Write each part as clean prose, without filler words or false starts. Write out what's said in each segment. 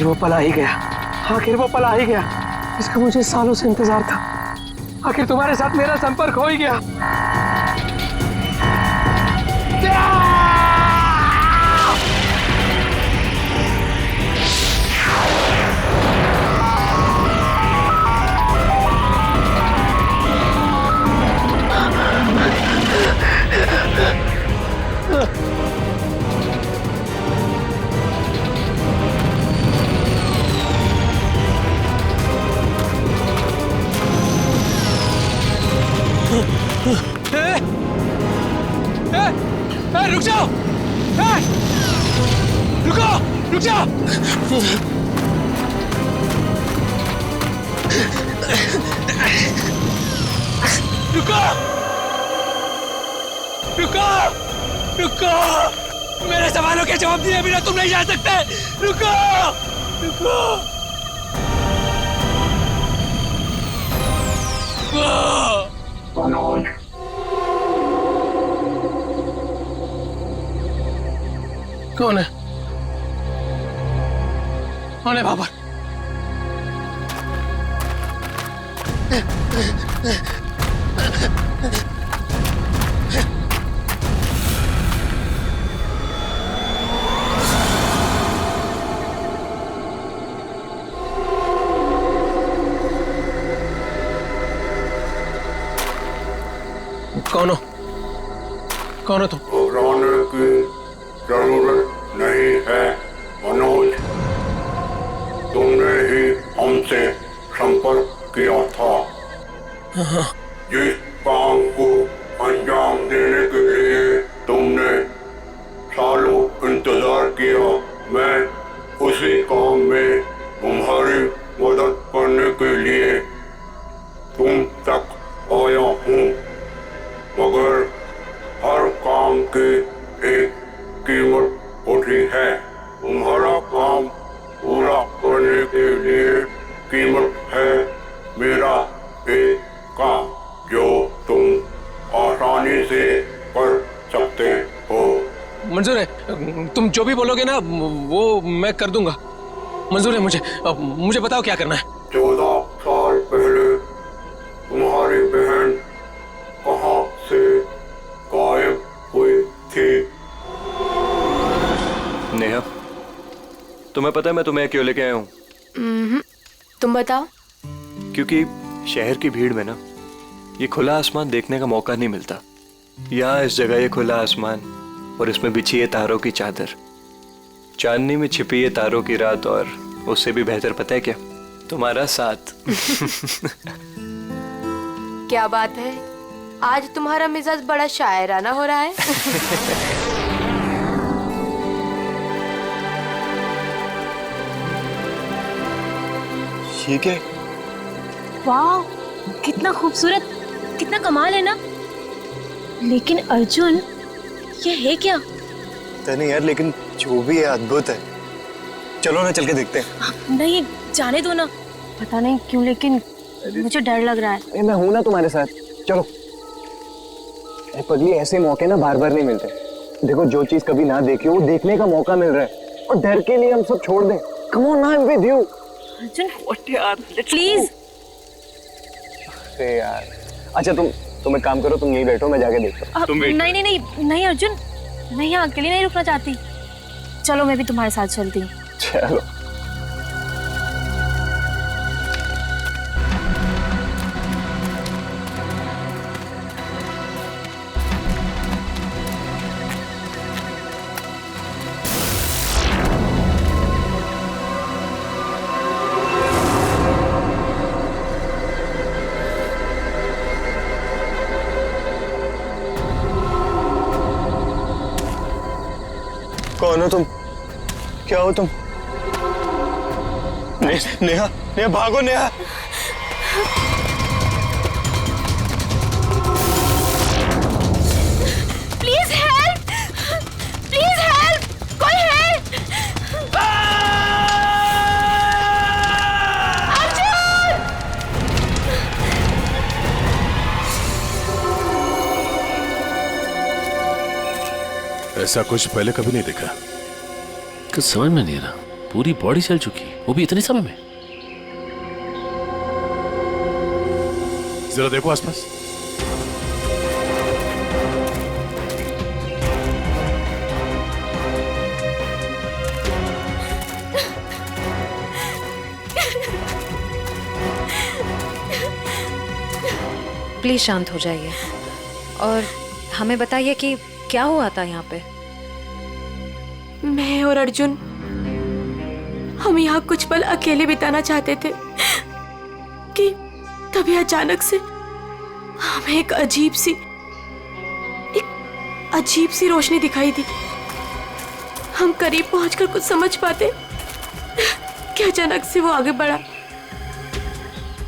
वो पल आ ही गया, आखिर वो पल आ ही गया। इसका मुझे सालों से इंतजार था। आखिर तुम्हारे साथ मेरा संपर्क हो ही गया। रुक जाओ! रुको! रुक जाओ! रुको! रुको! रुको! मेरे सवालों के जवाब दिए बिना तुम नहीं जा सकते। रुको! रुको! मनोज, कौन है? कौन है बाबर? कौन हो? कौन हो तुम? घबराने की जरूरत नहीं है मनोज, तुमने ही हमसे संपर्क किया था। जिस काम को अंजाम देने के लिए तुमने सालों इंतजार किया, मैं उसी काम में तुम्हारी मदद करने के लिए तुम तक आया हूँ, मगर हर काम की एक कीमत होती है। तुम्हारा काम पूरा करने के लिए कीमत है मेरा एक काम जो तुम आसानी से कर सकते हो। मंजूर है, तुम जो भी बोलोगे ना वो मैं कर दूंगा। मंजूर है मुझे। मुझे बताओ क्या करना है। 14 साल पहले तुम्हारी बहन कहाँ से गायब हुई थी? नेहा, तुम्हें पता है मैं तुम्हें क्यों लेके आया हूँ? तुम बताओ। क्योंकि शहर की भीड़ में ना ये खुला आसमान देखने का मौका नहीं मिलता। यहाँ इस जगह ये खुला आसमान और इसमें बिछी है तारों की चादर, चांदनी में छिपी है तारों की रात, और उससे भी बेहतर पता है क्या? तुम्हारा साथ। क्या बात है, आज तुम्हारा मिजाज बड़ा शायराना हो रहा है। ये क्या? वाह, कितना खूबसूरत, कितना कमाल है ना। लेकिन अर्जुन, ये है क्या? पता नहीं यार, लेकिन जो भी है अद्भुत है। चलो ना चल के देखते हैं। नहीं, जाने दो ना। पता नहीं क्यों लेकिन मुझे डर लग रहा है। मैं हूं ना तुम्हारे साथ, चलो। पगली, ऐसे मौके ना बार बार नहीं मिलते। देखो, जो चीज कभी ना देखी हो वो देखने का मौका मिल रहा है, और डर के लिए हम सब छोड़ दें। Come on, I am with you. Arjun, please. अरे यार, अच्छा तुम एक काम करो, तुम यहीं बैठो, मैं जाके देखता हूँ। नहीं नहीं नहीं नहीं अर्जुन, मैं यहाँ अकेली नहीं रुकना चाहती। चलो, मैं भी तुम्हारे साथ चलती हूँ। चलो। कौन हो तुम? क्या हो तुम? नेहा, नेहा भागो Neha. Please help, please help, कोई हेल्प। ऐसा कुछ पहले कभी नहीं देखा। कुछ समझ में नहीं आ रहा। पूरी बॉडी जल चुकी, वो भी इतने समय में। जरा देखो आसपास। प्लीज शांत हो जाइए और हमें बताइए कि क्या हुआ था यहाँ पे। मैं और अर्जुन हम यहाँ कुछ पल अकेले बिताना चाहते थे कि तभी अचानक से हमें एक अजीब सी रोशनी दिखाई दी। हम करीब पहुंचकर कुछ समझ पाते कि अचानक से वो आगे बढ़ा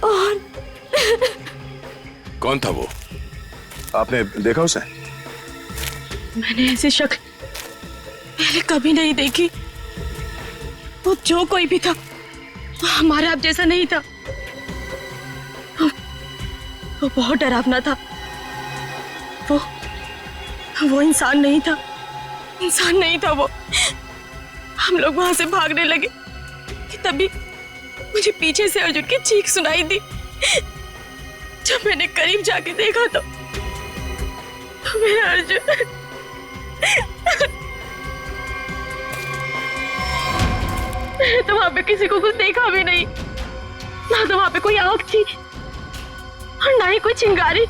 और कौन था वो? आपने देखा उसे? मैंने ऐसी शक्ल पहले कभी नहीं देखी। वो जो कोई भी था वो हमारे आप जैसा नहीं था। वो बहुत डरावना था। वो इंसान नहीं था। इंसान नहीं था वो। हम लोग वहां से भागने लगे कि तभी मुझे पीछे से अर्जुन की चीख सुनाई दी। जब मैंने करीब जाके देखा तो मेरा अर्जुन मैंने तो वहां पे किसी को कुछ देखा भी नहीं। ना तो वहां पे कोई आग थी और ना ही कोई चिंगारी।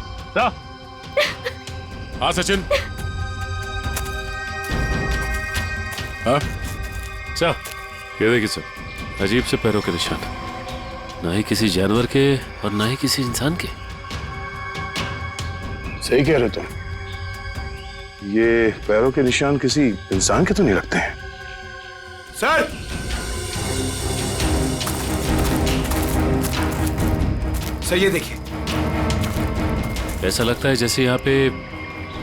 हाँ सचिन। हाँ सर, ये देखिए सर, अजीब से पैरों के निशान, ना ही किसी जानवर के और ना ही किसी इंसान के। सही कह रहे तुम। ये पैरों के निशान किसी इंसान के तो नहीं लगते हैं। सर, सर ये देखिए। ऐसा लगता है जैसे यहाँ पे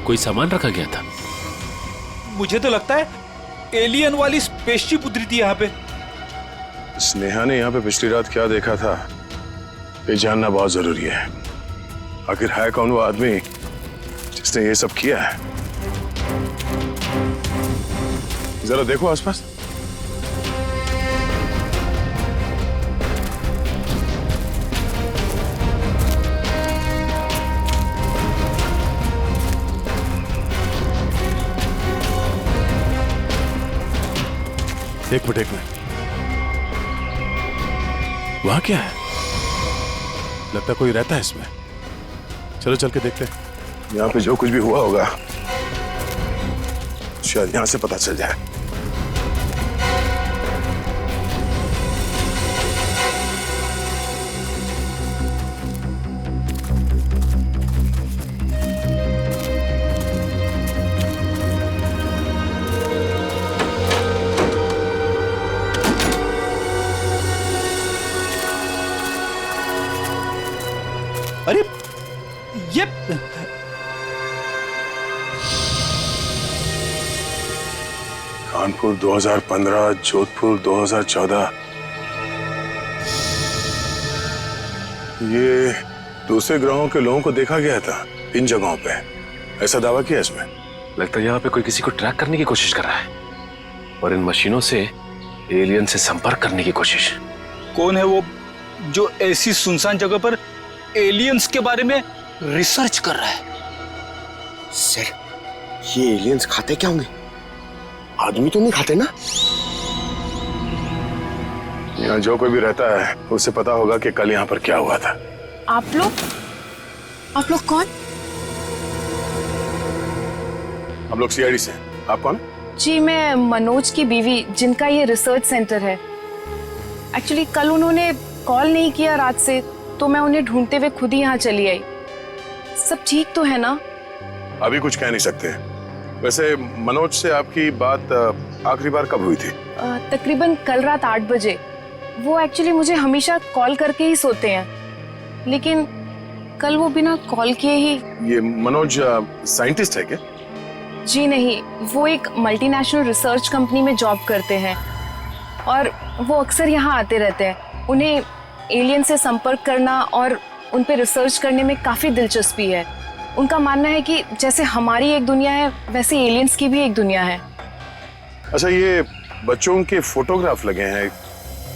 कोई सामान रखा गया था। मुझे तो लगता है एलियन वाली स्पेसशिप उतरी थी यहाँ पे। स्नेहा ने यहाँ पे पिछली रात क्या देखा था ये जानना बहुत जरूरी है। आखिर है कौन वो आदमी जिसने ये सब किया है? जरा देखो आसपास। एक मिनट, वहां क्या है? लगता कोई रहता है इसमें। चलो चल के देखते हैं। यहाँ पे जो कुछ भी हुआ होगा शायद यहाँ से पता चल जाए। अरे ये कानपुर 2015, जोधपुर 2014। ये दूसरे ग्रहों के लोगों को देखा गया था इन जगहों पे, ऐसा दावा किया इसमें। लगता है यहाँ पे कोई किसी को ट्रैक करने की कोशिश कर रहा है और इन मशीनों से एलियन से संपर्क करने की कोशिश। कौन है वो जो ऐसी सुनसान जगह पर एलियंस के बारे में रिसर्च कर रहा है? सर, ये एलियंस खाते क्या होंगे? आदमी तो नहीं खाते ना? यहाँ जो कोई भी रहता है उसे पता होगा कि कल यहाँ पर क्या हुआ था। आप लोग कौन? हम लोग सीआईडी से। आप कौन? जी, मैं मनोज की बीवी, जिनका ये रिसर्च सेंटर है। एक्चुअली कल उन्होंने कॉल नहीं किया रात से, तो मैं उन्हें ढूंढते हुए खुद ही यहाँ चली आई। सब ठीक तो है ना? अभी कुछ कह नहीं सकते। वैसे मनोज से आपकी बात आखिरी बार कब हुई थी? तकरीबन कल रात 8 बजे। वो एक्चुअली मुझे हमेशा कॉल करके ही सोते हैं, लेकिन कल वो बिना कॉल किए ही। ये मनोज साइंटिस्ट है क्या? जी नहीं, वो एक मल्टीनेशनल रिसर्च कंपनी में जॉब करते हैं और वो अक्सर यहाँ आते रहते हैं। उन्हें एलियन से संपर्क करना और उन पे रिसर्च करने में काफ़ी दिलचस्पी है। उनका मानना है कि जैसे हमारी एक दुनिया है, वैसे एलियंस की भी एक दुनिया है। अच्छा, ये बच्चों के फोटोग्राफ लगे हैं।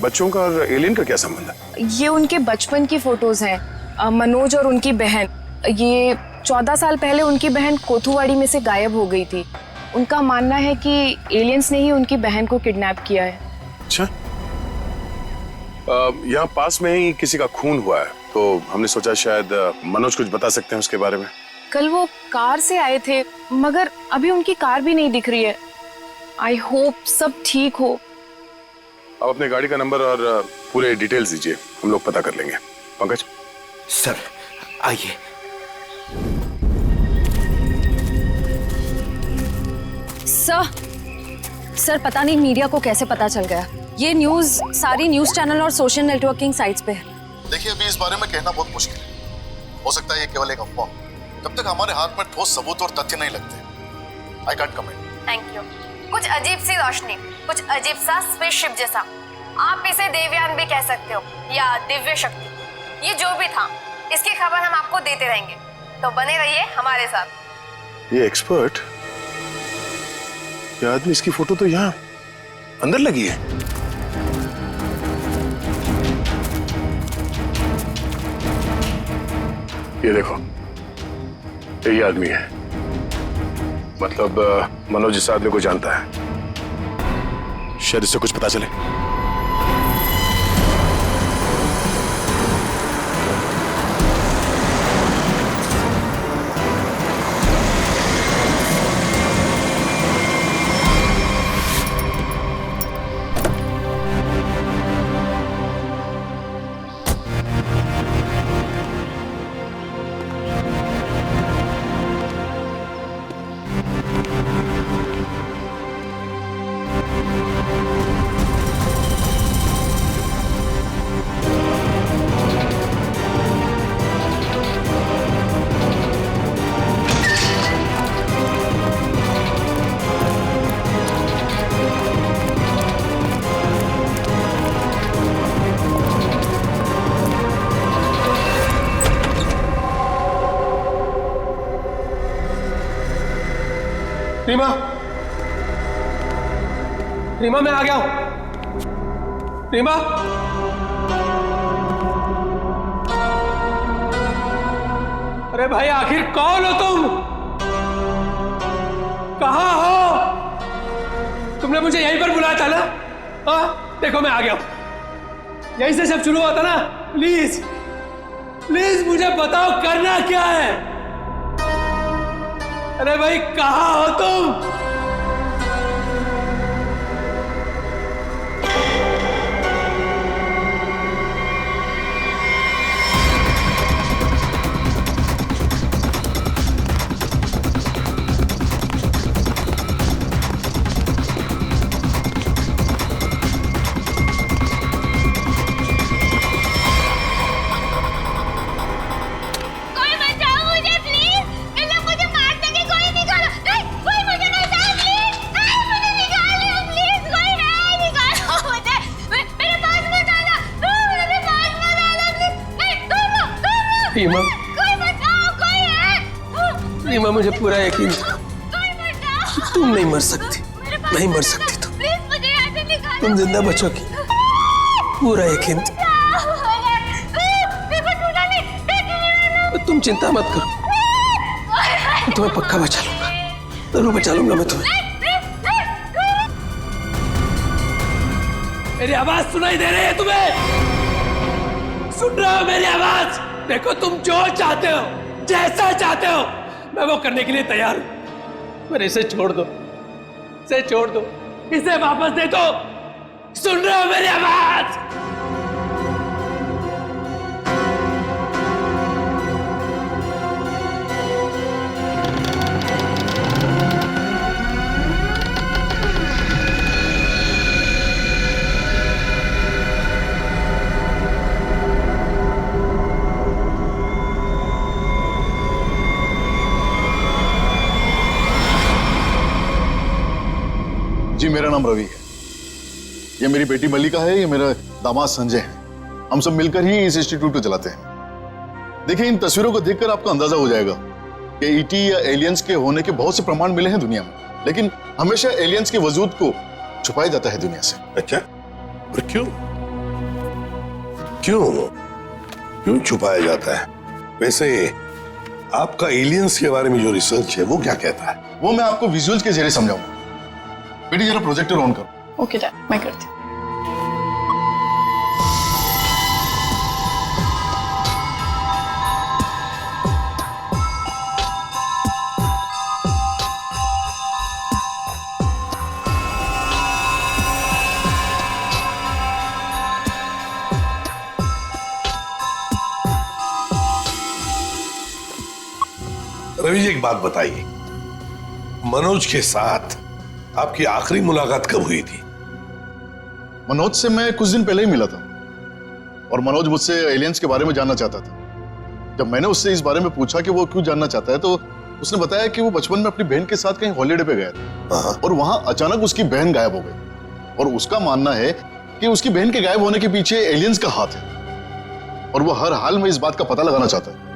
बच्चों का और एलियन का क्या संबंध है? ये उनके बचपन की फोटोज हैं। मनोज और उनकी बहन, ये 14 साल पहले उनकी बहन कोथुवाड़ी में से गायब हो गई थी। उनका मानना है कि एलियंस ने ही उनकी बहन को किडनैप किया है। अच्छा, यहाँ पास में ही किसी का खून हुआ है, तो हमने सोचा शायद मनोज कुछ बता सकते हैं उसके बारे में। कल वो कार से आए थे, मगर अभी उनकी कार भी नहीं दिख रही है। आई होप सब ठीक हो। आप अपने गाड़ी का नंबर और पूरे डिटेल्स दीजिए, हम लोग पता कर लेंगे। पंकज सर आइए। सर पता नहीं मीडिया को कैसे पता चल गया। ये न्यूज़ सारी न्यूज़ चैनल और सोशल नेटवर्किंग साइट्स पे है। देखिए, अभी इस बारे में कहना बहुत मुश्किल है। हो सकता है ये केवल एक अफवाह, जब तक हमारे हाथ में ठोस सबूत और तथ्य नहीं लगते। I can't comment. Thank you. कुछ अजीब सी रोशनी, कुछ अजीब सा स्पेसशिप जैसा, आप इसे देवयान भी कह सकते हो या दिव्य शक्ति। ये जो भी था, इसकी खबर हम आपको देते रहेंगे, तो बने रहिए हमारे साथ। ये एक्सपर्ट, ये आदमी, इसकी फोटो तो यहाँ अंदर लगी है। ये देखो, यही आदमी है। मतलब मनोज इस आदमी को जानता है। शायद इससे कुछ पता चले। रीमा, रीमा मैं आ गया हूं। रीमा, अरे भाई आखिर कौन हो तुम? कहां हो? तुमने मुझे यहीं पर बुलाया था ना? हाँ, देखो मैं आ गया हूं। यहीं से सब शुरू हुआ था ना? प्लीज प्लीज मुझे बताओ करना क्या है? अरे भाई कहां हो तुम? रीमा, रीमा मुझे पूरा यकीन था कि तुम नहीं मर सकती, नहीं मर सकती तुम जिंदा बचोगी, पूरा यकीन था। तुम चिंता मत करो, मैं तुम्हें पक्का बचा लूंगा, जरूर बचा लूंगा मैं तुम्हें। मेरी आवाज सुनाई दे रही है तुम्हें? सुन रहे हो मेरी आवाज? देखो तुम जो चाहते हो, जैसा चाहते हो, मैं वो करने के लिए तैयार हूं। पर इसे छोड़ दो, इसे छोड़ दो, इसे वापस दे दो। सुन रहे हो मेरी आवाज? जी मेरा नाम रवि है, ये मेरी बेटी मल्लिका है, ये मेरा दामाद संजय है। हम सब मिलकर ही इस इंस्टीट्यूट को चलाते हैं। देखिए, इन तस्वीरों को देखकर आपको अंदाजा हो जाएगा कि ईटी या एलियंस के होने के बहुत से प्रमाण मिले हैं दुनिया में, लेकिन हमेशा एलियंस के वजूद को छुपाया जाता है दुनिया से। अच्छा, और क्यों क्यों छुपाया जाता है? वैसे आपका एलियंस के बारे में जो रिसर्च है वो क्या कहता है? वो मैं आपको विजुअल्स के जरिए समझाऊंगा। बेटी जरा प्रोजेक्टर ऑन करो। ओके डैड, मैं करती हूँ। रवि जी, एक बात बताइए, मनोज के साथ आपकी आखिरी मुलाकात कब हुई थी? मनोज से मैं कुछ दिन पहले ही मिला था और मनोज मुझसे एलियंस के बारे में जानना चाहता था। जब मैंने उससे इस बारे में पूछा कि वो क्यों जानना चाहता है तो उसने बताया कि वो बचपन में अपनी बहन के साथ कहीं हॉलीडे पे गया था और वहां अचानक उसकी बहन गायब हो गई और उसका मानना है कि उसकी बहन के गायब होने के पीछे एलियंस का हाथ है और वो हर हाल में इस बात का पता लगाना चाहता है।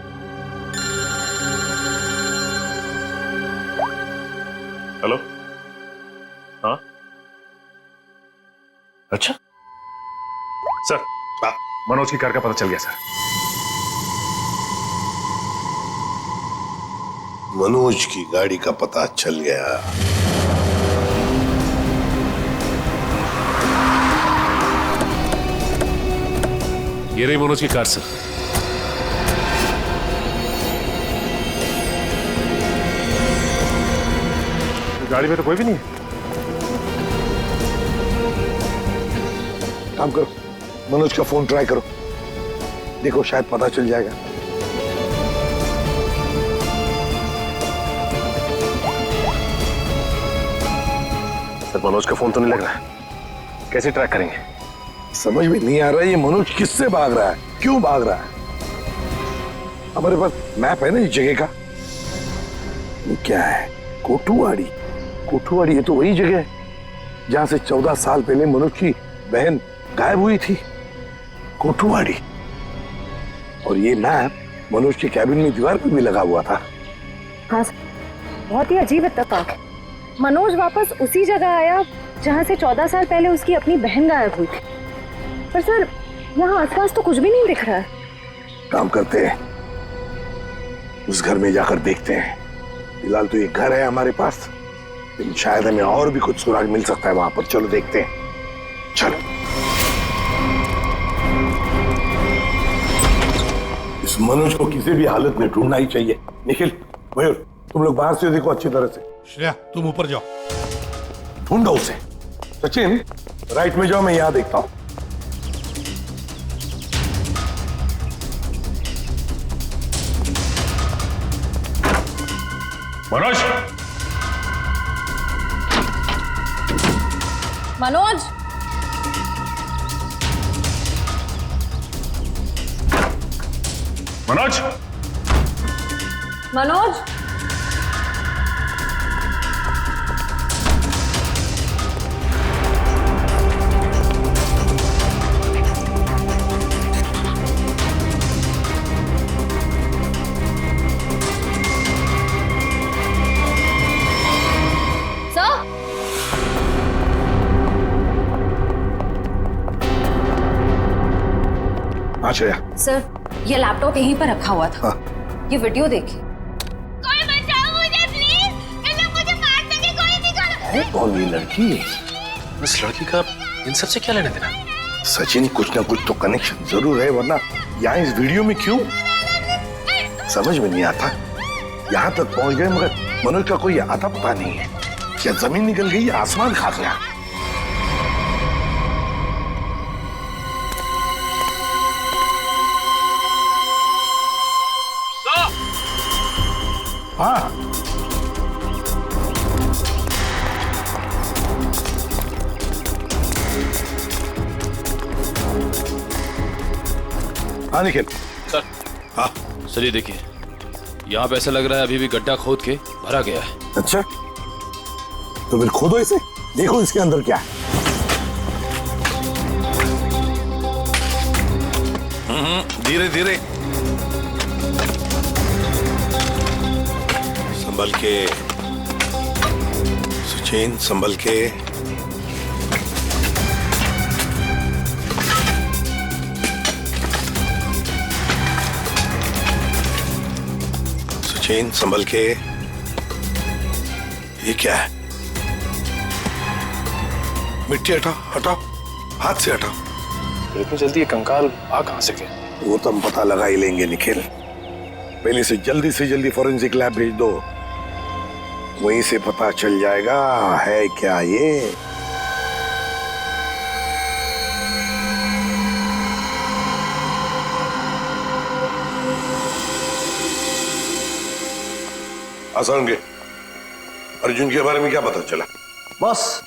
हेलो, हाँ, अच्छा सर, मनोज की कार का पता चल गया सर। मनोज की गाड़ी का पता चल गया। ये रही मनोज की कार सर। गाड़ी में तो कोई भी नहीं है। काम करो, मनोज का फोन ट्राई करो, देखो शायद पता चल जाएगा। सर, मनोज का फोन तो नहीं लग रहा है, कैसे ट्रैक करेंगे? समझ में नहीं आ रहा है ये मनोज किससे भाग रहा है, क्यों भाग रहा है। हमारे पास मैप है ना इस जगह का। ये क्या है? कोठुवाड़ी। कोठुवाड़ी, ये तो वही जगह है जहां से 14 साल पहले मनोज की बहन गायब हुई थी। कोठुवाड़ी। और ये मैप मनोज के कैबिन में दीवार पर भी लगा हुआ था। हाँ सर, बहुत ही अजीब इत्तेफाक। मनोज वापस उसी जगह आया जहां से 14 साल पहले उसकी अपनी बहन गायब हुई थी। पर सर, यहाँ आसपास तो कुछ भी नहीं दिख रहा है। काम करते हैं, उस घर में जाकर देखते हैं। फिलहाल तो ये घर है हमारे पास, लेकिन शायद हमें और भी कुछ सुराग मिल सकता है वहां पर। चलो देखते हैं, चलो। इस मनोज को किसी भी हालत में ढूंढना ही चाहिए। निखिल, मयूर, तुम लोग बाहर से देखो अच्छी तरह से। श्रेया, तुम ऊपर जाओ, ढूंढो उसे। सचिन, राइट में जाओ, मैं यहां देखता हूं। मनोज, मनोज, मनोज, मनोज, श्रेया। सर, ये लैपटॉप यहीं पर रखा हुआ था। ये वीडियो देखिए। कोई बचाओ मुझे प्लीज, ये लोग मुझे मार देंगे, कोई निकालो। है कौन ये लड़की? इस लड़की का इन सब से क्या लेना देना? सचिन, कुछ ना कुछ तो कनेक्शन जरूर है, वरना यहाँ इस वीडियो में क्यों? समझ में नहीं आता। यहाँ तक पहुंच गए मगर मनोज का कोई आता पता नहीं है। क्या जमीन निकल गई या आसमान खा गया? हाँ, हाँ निखिल। सर, हाँ सर, ये देखिए, यहाँ पे ऐसा लग रहा है अभी भी गड्ढा खोद के भरा गया है। अच्छा, तो फिर खोदो इसे, देखो इसके अंदर क्या है। धीरे धीरे, संभल के सचिन, संभल के। निखिल संभल के। ये क्या है? मिट्टी हटाओ, हटाओ, हाथ से हटाओ। इतनी जल्दी ये कंकाल आ कहां से गए? वो तो हम पता लगा ही लेंगे निखिल। पहले से जल्दी फॉरेंसिक लैब भेज दो, वहीं से पता चल जाएगा है क्या ये। आसान के अर्जुन के बारे में क्या पता चला? बॉस,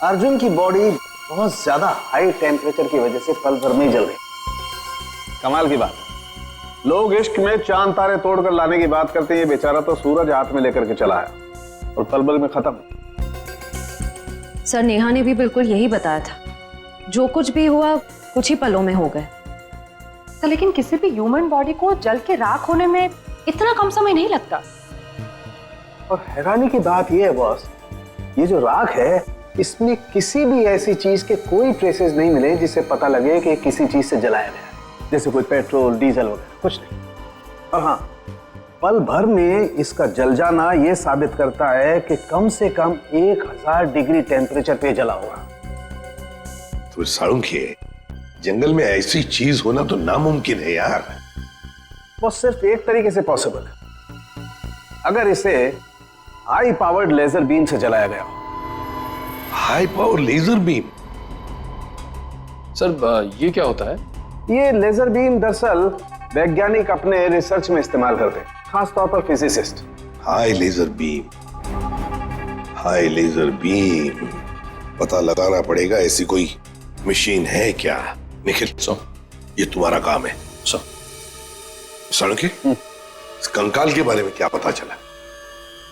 अर्जुन की बॉडी बहुत ज्यादा हाई टेम्परेचर की वजह से पल भर में जल गई। कमाल की बात, लोग इश्क में चांद तारे तोड़कर लाने की बात करते हैं, ये बेचारा तो सूरज हाथ में लेकर के चला आया और पल भर में खत्म। सर नेहा ने भी बिल्कुल यही बताया था, जो कुछ भी हुआ कुछ ही पलों में हो गए। तो लेकिन किसी भी ह्यूमन बॉडी को जल के राख होने में इतना कम समय नहीं लगता। और हैरानी की बात यह है बॉस, ये जो राख है इसमें किसी भी ऐसी चीज के कोई ट्रेसेस नहीं मिले जिससे पता लगे कि किसी चीज से जलाया गया, जैसे कोई पेट्रोल डीजल वगैरह, कुछ नहीं। और हाँ, पल भर में इसका जल जाना यह साबित करता है कि कम से कम 1000 डिग्री टेम्परेचर पे जला होगा। तो साळुंखे, जंगल में ऐसी चीज होना तो नामुमकिन है यार। वो सिर्फ एक तरीके से पॉसिबल है, अगर इसे हाई पावर्ड लेजर बीम से जलाया गया। High power laser beam? Sir ये क्या होता है? ये लेजर बीम दरअसल वैज्ञानिक अपने रिसर्च में इस्तेमाल करते हैं, खासतौर पर physicist. High laser beam, high laser beam, पता लगाना पड़ेगा ऐसी कोई मशीन है क्या। निखिल ये तुम्हारा काम है। साळुंखे, इस कंकाल के बारे में क्या पता चला?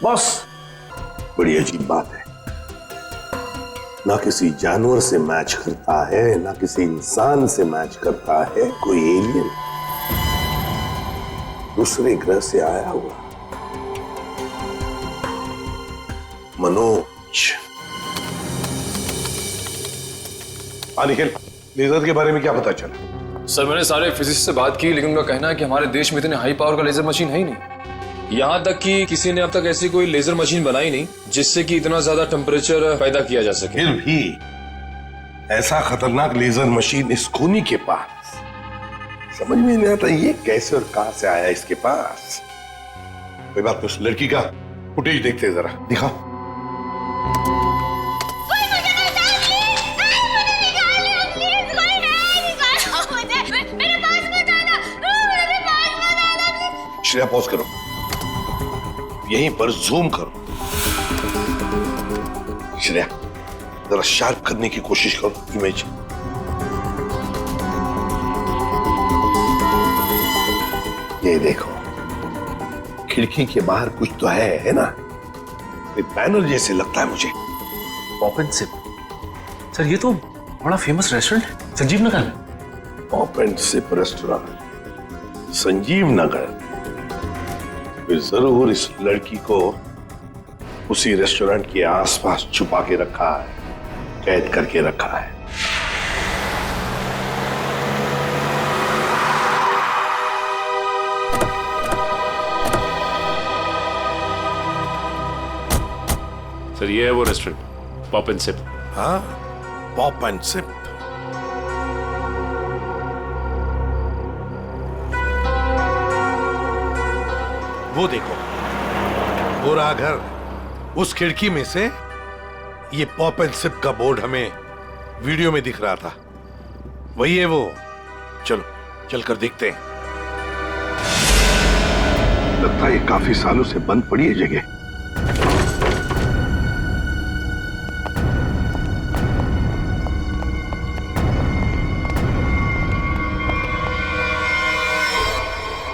बॉस, बड़ी अजीब बात है, ना किसी जानवर से मैच करता है, ना किसी इंसान से मैच करता है, कोई एलियन दूसरे ग्रह से आया हुआ। मनोज। निखिल, लेजर के बारे में क्या पता चला? सर मैंने सारे फिजिसिस्ट से बात की, लेकिन उनका कहना है कि हमारे देश में इतने हाई पावर का लेजर मशीन है ही नहीं। यहाँ तक कि किसी ने अब तक ऐसी कोई लेजर मशीन बनाई नहीं जिससे कि इतना ज्यादा टेम्परेचर पैदा किया जा सके। फिर भी ऐसा खतरनाक लेजर मशीन इस खूनी के पास, समझ में नहीं आता ये कैसे और कहां से आया इसके पास। कोई बात नहीं, उस लड़की का फुटेज देखते हैं जरा, दिखाओ। श्रेया पॉज करो, यहीं पर जूम करो। श्रेया जरा शार्प करने की कोशिश करो इमेज। ये देखो, खिड़की के बाहर कुछ तो है ना? बैनर जैसे लगता है मुझे। Pop and SIP. सर ये तो बड़ा फेमस रेस्टोरेंट है, संजीव नगर में। Pop and Sip restaurant, Sanjeev Nagar. फिर जरूर इस लड़की को उसी रेस्टोरेंट के आसपास छुपा के रखा है, कैद करके रखा है। सर ये है वो रेस्टोरेंट, पॉप एंड सिप। हाँ, पॉप एंड सिप। वो देखो, वो रहा घर, उस खिड़की में से ये पॉप एंड सिप का बोर्ड हमें वीडियो में दिख रहा था, वही है वो। चलो चलकर देखते हैं। लगता है ये काफी सालों से बंद पड़ी है जगह।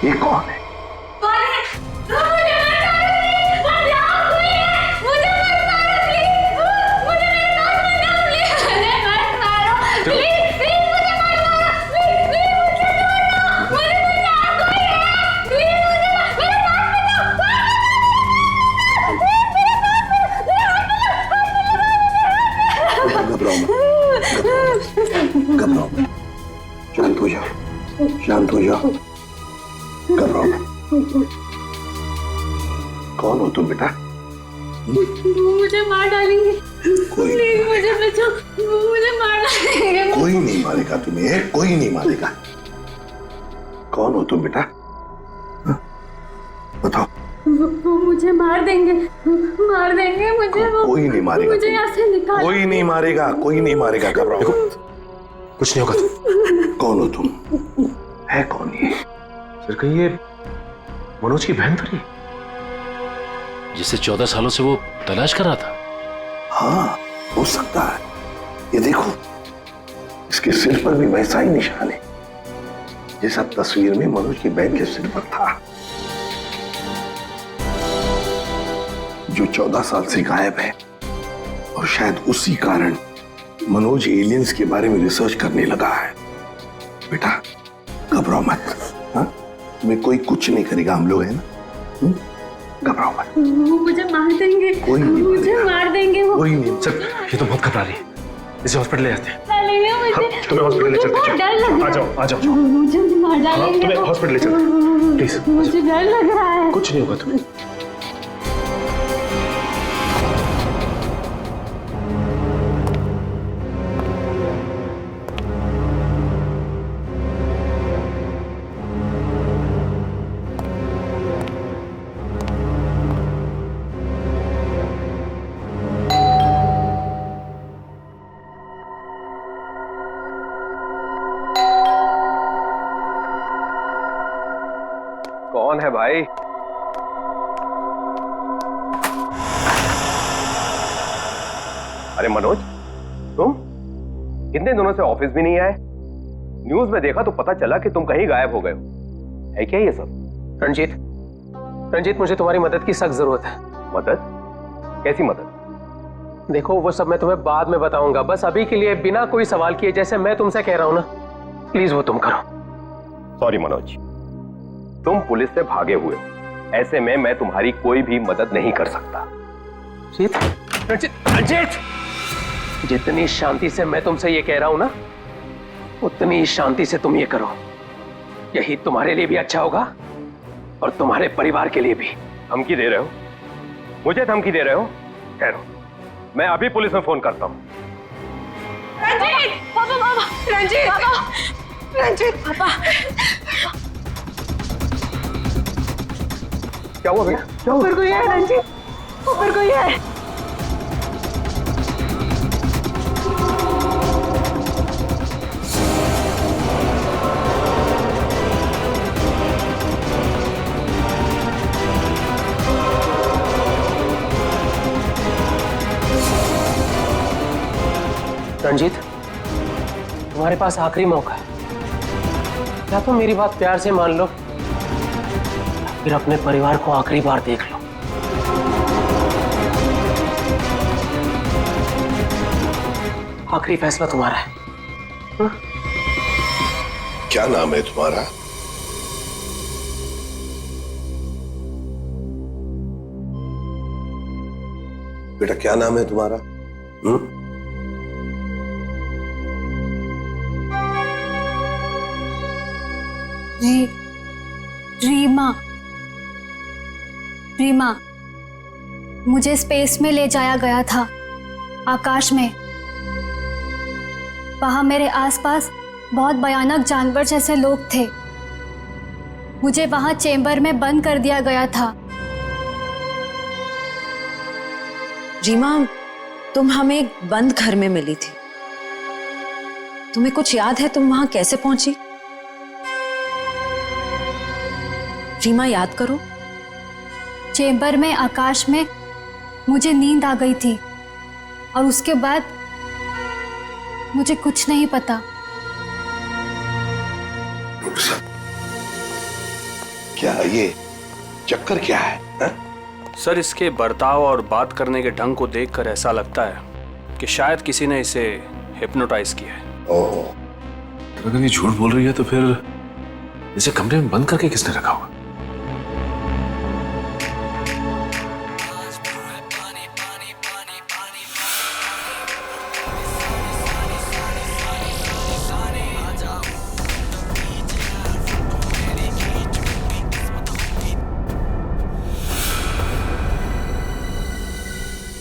ये कौन है? घबराओ, शांत हो जाओ, शांत हो जाओ, घबराओ। तुम बेटा? वो मुझे मार डालेंगे। प्लीज मुझे बचाओ, वो मुझे मार डालेंगे। कोई नहीं मारेगा तुम्हें, कोई नहीं मारेगा। कौन हो तुम बेटा? बताओ। वो मुझे मार देंगे मुझे। कोई नहीं मारेगा, मुझे यहाँ से निकाल। कोई नहीं मारेगा, कोई नहीं मारेगा, घबराओ। कुछ नहीं होगा। कौन हो तुम? है कौन ये? सर कहीं ये मनोज की बहन तो नहीं, जिसे 14 सालों से वो तलाश कर रहा था? हाँ, हो सकता है। ये देखो, इसके सिर पर भी वैसा ही निशान है जैसा तस्वीर में मनोज की बहन के सिर पर था, जो 14 साल से गायब है। और शायद उसी कारण मनोज एलियंस के बारे में रिसर्च करने लगा है। बेटा घबराओ मत, हाँ? तुम्हें कोई कुछ नहीं करेगा, हम लोग हैं ना, घबराओ मत। वो मुझे मार देंगे, कोई नहीं मुझे मार देंगे वो। कोई नहीं। सर ये तो बहुत घबरा रही है, इसे हॉस्पिटल ले जाते हैं। तुम्हें हॉस्पिटल ले चलते हैं। आ जाओ। मुझे मार डालेंगे। तुम्हें हॉस्पिटल ले चलते हैं, प्लीज। मुझे डर लग रहा है। कुछ नहीं होगा तुम्हें। कौन है भाई? अरे मनोज, तुम इतने दिनों से ऑफिस भी नहीं आए। न्यूज में देखा तो पता चला कि तुम कहीं गायब हो गए हो। है क्या ये सब? रंजीत मुझे तुम्हारी मदद की सख्त जरूरत है। मदद? कैसी मदद? देखो वो सब मैं तुम्हें बाद में बताऊंगा, बस अभी के लिए बिना कोई सवाल किए जैसे मैं तुमसे कह रहा हूं ना, प्लीज वो तुम करो। सॉरी मनोज, तुम पुलिस से भागे हुए हो, ऐसे में मैं तुम्हारी कोई भी मदद नहीं कर सकता। रंजीत, जितनी शांति से मैं तुमसे ये कह रहा हूं ना, उतनी शांति से तुम ये करो। यही तुम्हारे लिए भी अच्छा होगा और तुम्हारे परिवार के लिए भी। धमकी दे रहे हो? मुझे धमकी दे रहे हो? ठहरो, मैं अभी पुलिस में फोन करता हूं। रंजीत! पापा! रंजीत! रंजीत! पापा! क्या हुआ भैया? ऊपर कोई है रंजीत, ऊपर कोई है। रंजीत, तुम्हारे पास आखिरी मौका है। क्या तुम मेरी बात प्यार से मान लो, फिर अपने परिवार को आखिरी बार देख लो। आखिरी फैसला तुम्हारा है। हा? क्या नाम है तुम्हारा? बेटा क्या नाम है तुम्हारा? रीमा। रीमा, मुझे स्पेस में ले जाया गया था, आकाश में। वहां मेरे आसपास बहुत भयानक जानवर जैसे लोग थे। मुझे वहां चेंबर में बंद कर दिया गया था। रीमा, तुम हमें एक बंद घर में मिली थी। तुम्हें कुछ याद है तुम वहां कैसे पहुंची? रीमा याद करो। चेंबर में आकाश में मुझे नींद आ गई थी और उसके बाद मुझे कुछ नहीं पता। क्या ये चक्कर क्या है? हा? सर इसके बर्ताव और बात करने के ढंग को देखकर ऐसा लगता है कि शायद किसी ने इसे हिप्नोटाइज किया है। ओह, तो अगर ये झूठ बोल रही है तो फिर इसे कमरे में बंद करके किसने रखा होगा?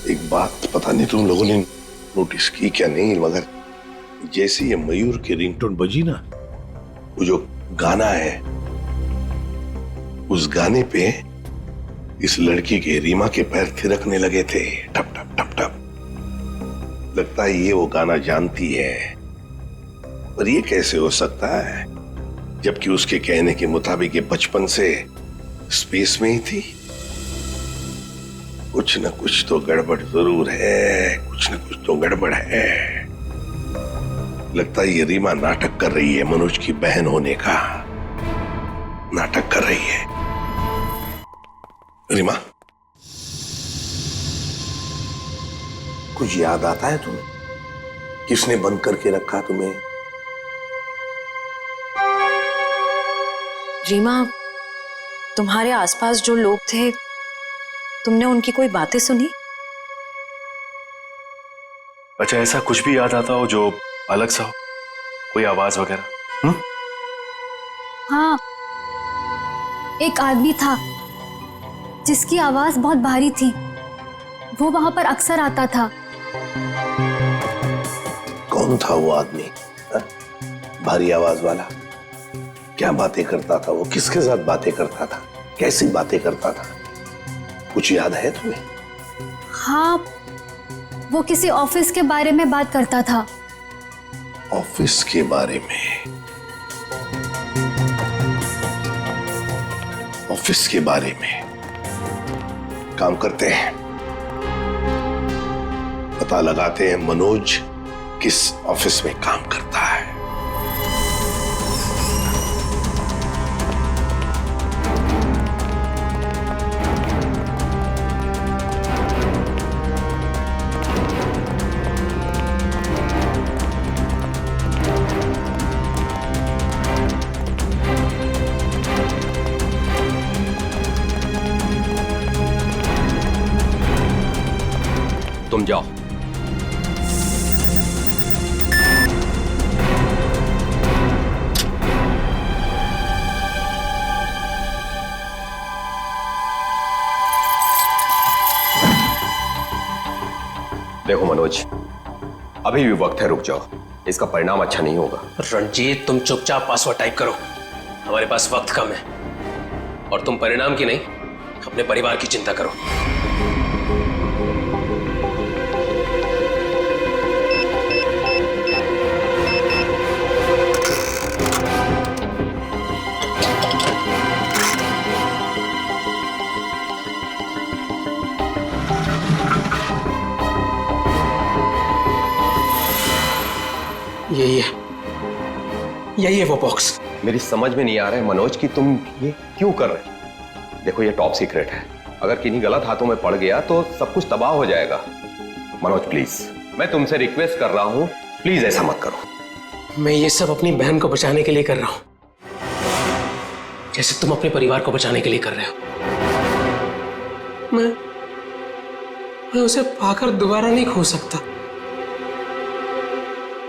एक बात पता नहीं तुम लोगों ने नोटिस की क्या नहीं, मगर जैसे ये मयूर की रिंगटोन बजी ना, वो जो गाना है उस गाने पे इस लड़की के रीमा के पैर थिरकने लगे थे, टप टप टप टप। लगता है ये वो गाना जानती है, पर ये कैसे हो सकता है जबकि उसके कहने के मुताबिक ये बचपन से स्पेस में ही थी। कुछ न कुछ तो गड़बड़ जरूर है, कुछ न कुछ तो गड़बड़ है। लगता है ये रीमा नाटक कर रही है, मनोज की बहन होने का नाटक कर रही है। रीमा, कुछ याद आता है तुम्हें? किसने बंद करके रखा तुम्हें? रीमा, तुम्हारे आसपास जो लोग थे, तुमने उनकी कोई बातें सुनी? अच्छा, ऐसा कुछ भी याद आता हो जो अलग सा हो, कोई आवाज वगैरह? हाँ, एक आदमी था जिसकी आवाज बहुत भारी थी। वो वहां पर अक्सर आता था। कौन था वो आदमी? भारी आवाज वाला? क्या बातें करता था वो? किसके साथ बातें करता था? कैसी बातें करता था? कुछ याद है तुम्हें? हाँ, वो किसी ऑफिस के बारे में बात करता था। ऑफिस के बारे में? ऑफिस के बारे में? काम करते हैं, पता लगाते हैं मनोज किस ऑफिस में काम करता है। तुम जाओ। देखो मनोज, अभी भी वक्त है, रुक जाओ। इसका परिणाम अच्छा नहीं होगा। रणजीत, तुम चुपचाप पासवर्ड टाइप करो, हमारे पास वक्त कम है। और तुम परिणाम की नहीं, अपने परिवार की चिंता करो। यही है वो बॉक्स। मेरी समझ में नहीं आ रहा है मनोज कि तुम ये क्यों कर रहे हो। देखो, ये टॉप सीक्रेट है, अगर किन्हीं गलत हाथों में पड़ गया तो सब कुछ तबाह हो जाएगा। मनोज प्लीज, मैं तुमसे रिक्वेस्ट कर रहा हूं, प्लीज ऐसा मत करो। मैं ये सब अपनी बहन को बचाने के लिए कर रहा हूं, जैसे तुम अपने परिवार को बचाने के लिए कर रहे हो। मैं उसे पाकर दोबारा नहीं खो सकता।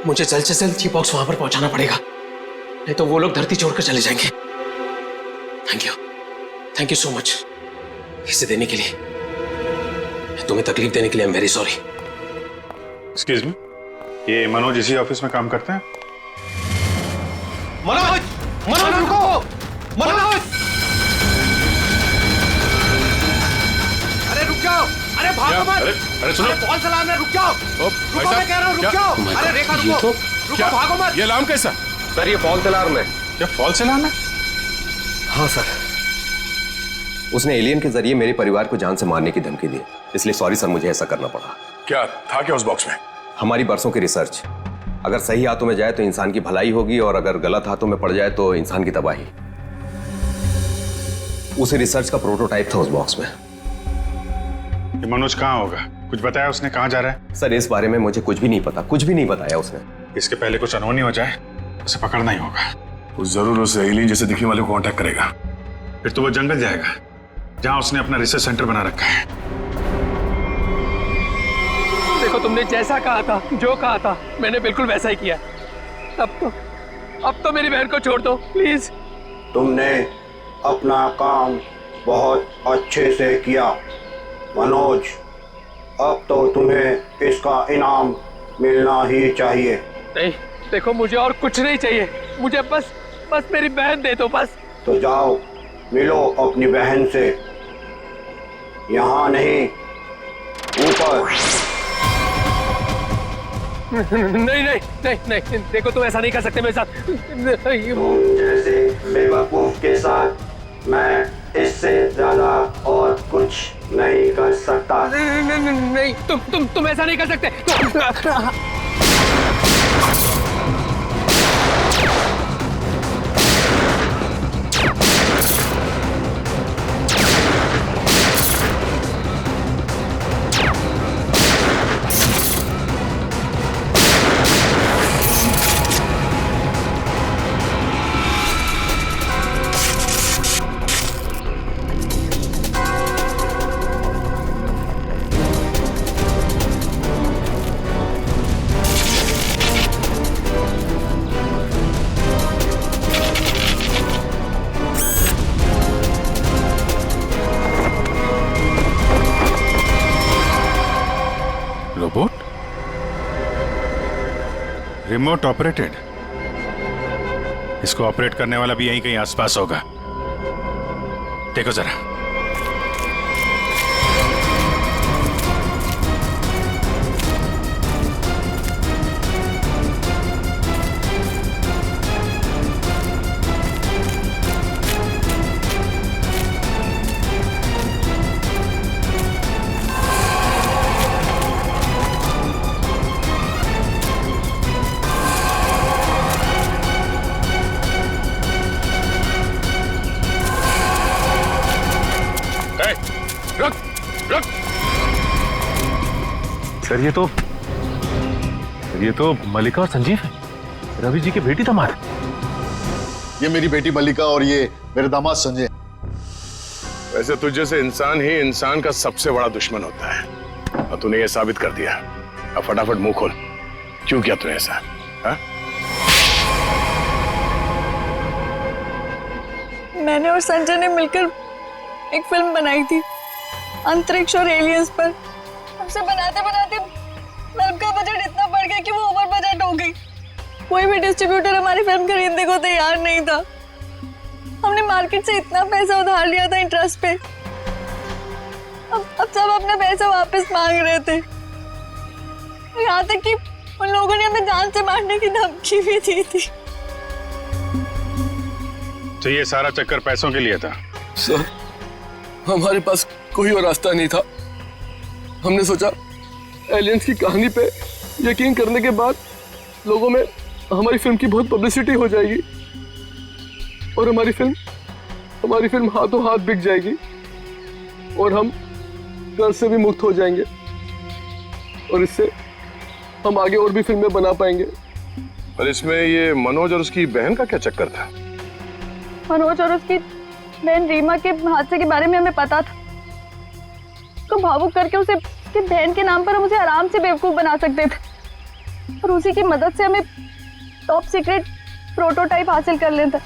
मुझे जल्द से जल्द ये बॉक्स वहां पर पहुंचाना पड़ेगा, नहीं तो वो लोग धरती छोड़कर चले जाएंगे। थैंक यू सो मच इसे देने के लिए, तुम्हें तकलीफ देने के लिए। I am very sorry. Excuse me, ये मनोज इसी ऑफिस में काम करते हैं? मनोज, मनोज रुको, मनोज! अरे रुक जाओ, अरे भागो मत! अरे सुनो, कौन सा अलार्म है? रुक जाओ, रुको, मैं कह रहा हूँ रुक जाओ। अरे रेखा रुको, रुको, भागो मत! ये अलार्म कैसा? सर, ये फॉल्स अलार्म है। क्या फॉल्स अलार्म है? हाँ सर, उसने एलियन के जरिए मेरे परिवार को जान से मारने की धमकी दी, इसलिए सॉरी सर, मुझे ऐसा करना पड़ा। क्या था क्या उस बॉक्स में? हमारी बरसों की रिसर्च। अगर सही हाथों में जाए तो इंसान की भलाई होगी, और अगर गलत हाथों में पड़ जाए तो इंसान की तबाही। उस रिसर्च का प्रोटोटाइप था उस बॉक्स में। ये मनोज कहाँ होगा? कुछ बताया उसने? कहाँ जा रहा है? सर, इस बारे में मुझे कुछ भी नहीं पता, कुछ भी नहीं बताया उसने। इसके पहले कुछ अनहोनी हो जाए, उसे पकड़ना ही होगा। वो जरूर उस एलियन जैसे दिखने वाले को कांटेक्ट करेगा, फिर तो वो जंगल जाएगा जहां उसने अपना रिसर्च सेंटर बना रखा है। देखो, तुमने जैसा कहा था, जो कहा था, मैंने बिल्कुल वैसा ही किया। अब तो मेरी बहन को छोड़ दो प्लीज। तुमने अपना काम बहुत अच्छे से किया मनोज, अब तो तुम्हें इसका इनाम मिलना ही चाहिए। नहीं, देखो मुझे और कुछ नहीं चाहिए, मुझे बस मेरी बहन दे दो बस। तो जाओ मिलो अपनी बहन से, यहाँ नहीं ऊपर। नहीं नहीं नहीं नहीं, देखो तुम ऐसा नहीं कर सकते मेरे साथ। तुम जैसे बेवकूफ के साथ मैं इससे ज्यादा और कुछ नहीं कर सकता। नहीं, तुम ऐसा नहीं कर सकते। रोबोट रिमोट ऑपरेटेड, इसको ऑपरेट करने वाला भी यहीं कहीं आसपास होगा। देखो जरा। सर ये तो मल्लिका और संजीव है, रवि जी की बेटी दामाद। ये मेरी बेटी मल्लिका और ये मेरे दामाद संजय। वैसे तुझ जैसे इंसान ही इंसान का सबसे बड़ा दुश्मन होता है, और तूने ये साबित कर दिया। अब फटाफट मुंह खोल, क्यों किया तूने ऐसा? हा? मैंने और संजय ने मिलकर एक फिल्म बनाई थी अंतरिक्ष और एलियंस पर। हमसे बनाते बनाते फिल्म का बजट इतना बढ़ गया कि वो ओवर बजट हो गई। कोई भी डिस्ट्रीब्यूटर हमारी फिल्म खरीदने को तैयार नहीं था। हमने मार्केट से इतना पैसा उधार लिया था इंटरेस्ट पे। अब सब अपना पैसा वापस मांग रहे थे। यहाँ तक कि उन लोगों ने हमें जान से मारने की धमकी भी दी थी। तो ये सारा चक्कर पैसों के लिए था? सर, हमारे पास कोई और रास्ता नहीं था। हमने सोचा एलियंस की कहानी पे यकीन करने के बाद लोगों में हमारी फिल्म की बहुत पब्लिसिटी हो जाएगी और हमारी फिल्म हाथों हाथ बिक जाएगी और हम कर्ज से भी मुक्त हो जाएंगे और इससे हम आगे और भी फिल्में बना पाएंगे। और इसमें ये मनोज और उसकी बहन का क्या चक्कर था? मनोज और उसकी बहन रीमा के हादसे के बारे में हमें पता था। तो भावुक करके उसे उसकी बहन के नाम पर हम उसे आराम से बेवकूफ बना सकते थे और उसी की मदद से हमें टॉप सीक्रेट प्रोटोटाइप हासिल कर लेता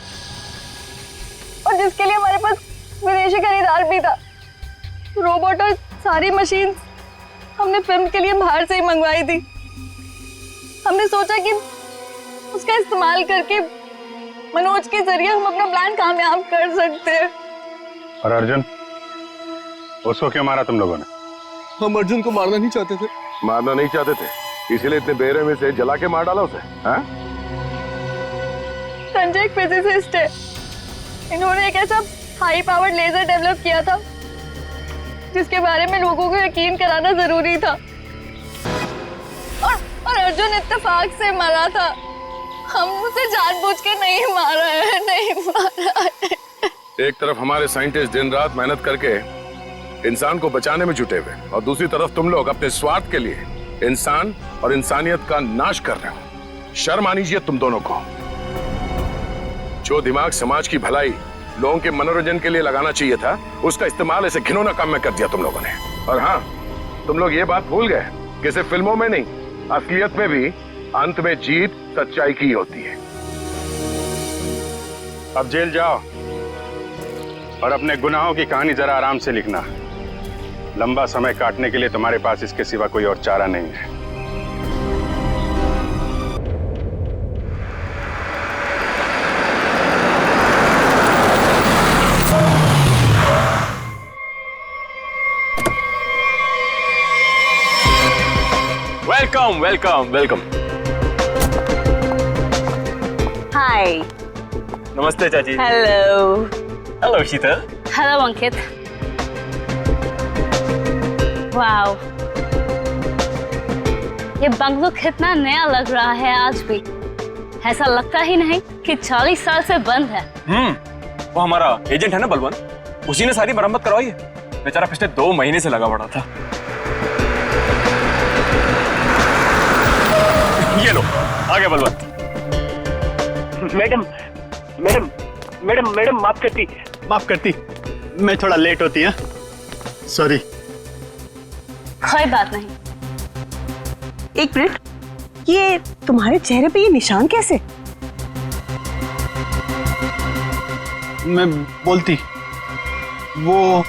और जिसके लिए हमारे पास विदेशी खरीदार भी था। रोबोट और सारी मशीन हमने फिल्म के लिए बाहर से ही मंगवाई थी। हमने सोचा कि उसका इस्तेमाल करके मनोज के जरिए हम अपना प्लान कामयाब कर सकते हैं। और अर्जुन, उसको क्यों मारा तुम लोगों ने? हम अर्जुन को मारना नहीं चाहते थे। मारना नहीं चाहते थे, इसीलिए इतने बेरहमी से जला के मार डाला उसे? हाँ? संजय एक फिजिसिस्ट है। इन्होंने एक ऐसा हाई पावर्ड लेजर डेवलप किया था जिसके बारे में लोगों को यकीन कराना जरूरी था और अर्जुन इत्तेफाक से मरा था। हम उसे जानबूझ के नहीं मारा है। एक तरफ हमारे साइंटिस्ट दिन रात मेहनत करके इंसान को बचाने में जुटे हुए और दूसरी तरफ तुम लोग अपने स्वार्थ के लिए इंसान और इंसानियत का नाश कर रहे हो। शर्म आनी चाहिए तुम दोनों को। जो दिमाग समाज की भलाई, लोगों के मनोरंजन के लिए लगाना चाहिए था, उसका इस्तेमाल ऐसे घिनौना काम में कर दिया तुम लोगों ने। और हाँ, तुम लोग ये बात भूल गए कि सिर्फ फिल्मों में नहीं, असलियत में भी अंत में जीत सच्चाई की होती है। अब जेल जाओ और अपने गुनाहों की कहानी जरा आराम से लिखना। लंबा समय काटने के लिए तुम्हारे पास इसके सिवा कोई और चारा नहीं है। Welcome welcome welcome. हाय। नमस्ते चाची। Hello. Hello Sheetal. Hello Ankit. Wow, ये बंगलो कितना नया लग रहा है आज भी। ऐसा लगता ही नहीं कि 40 साल से बंद है। वो हमारा एजेंट है ना बलवंत, उसी ने सारी मरम्मत करवाई है। बेचारा पिछले 2 महीने से लगा पड़ा था। ये लो आ गया Balwant. Madam madam madam madam माफ करती, मैं थोड़ा लेट होती है, सॉरी। कोई बात नहीं। एक मिनट, ये तुम्हारे चेहरे पे ये निशान कैसे? मैं बोलती, वो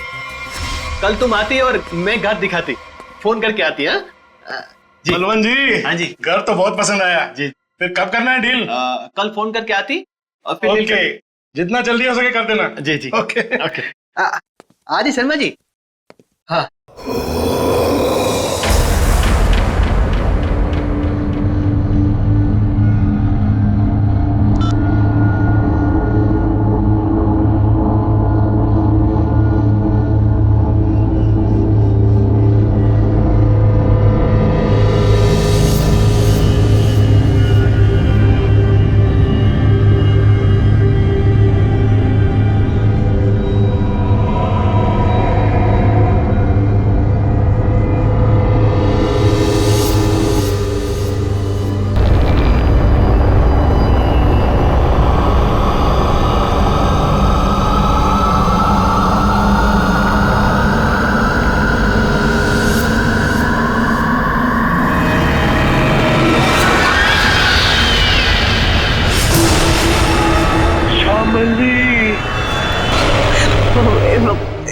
कल तुम आती और मैं घर दिखाती, फोन करके आती है। बलवंत जी। हाँ जी। घर तो बहुत पसंद आया जी। फिर कब करना है डील? कल फोन करके आती और फिर ओके, जितना जल्दी हो सके कर देना। जी जी। Okay okay. आदि शर्मा जी। हाँ।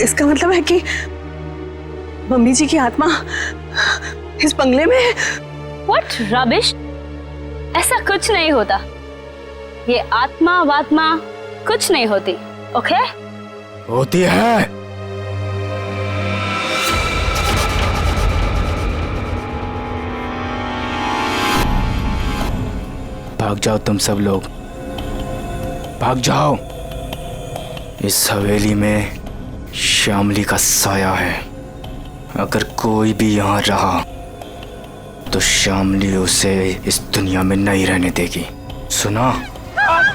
इसका मतलब है कि मम्मी जी की आत्मा इस बंगले में है। What rubbish? ऐसा कुछ नहीं होता। ये आत्मा वात्मा कुछ नहीं होती, ओके? होती है। भाग जाओ तुम सब लोग, भाग जाओ। इस हवेली में श्यामली का साया है। अगर कोई भी यहाँ रहा तो श्यामली उसे इस दुनिया में नहीं रहने देगी, सुना? बाद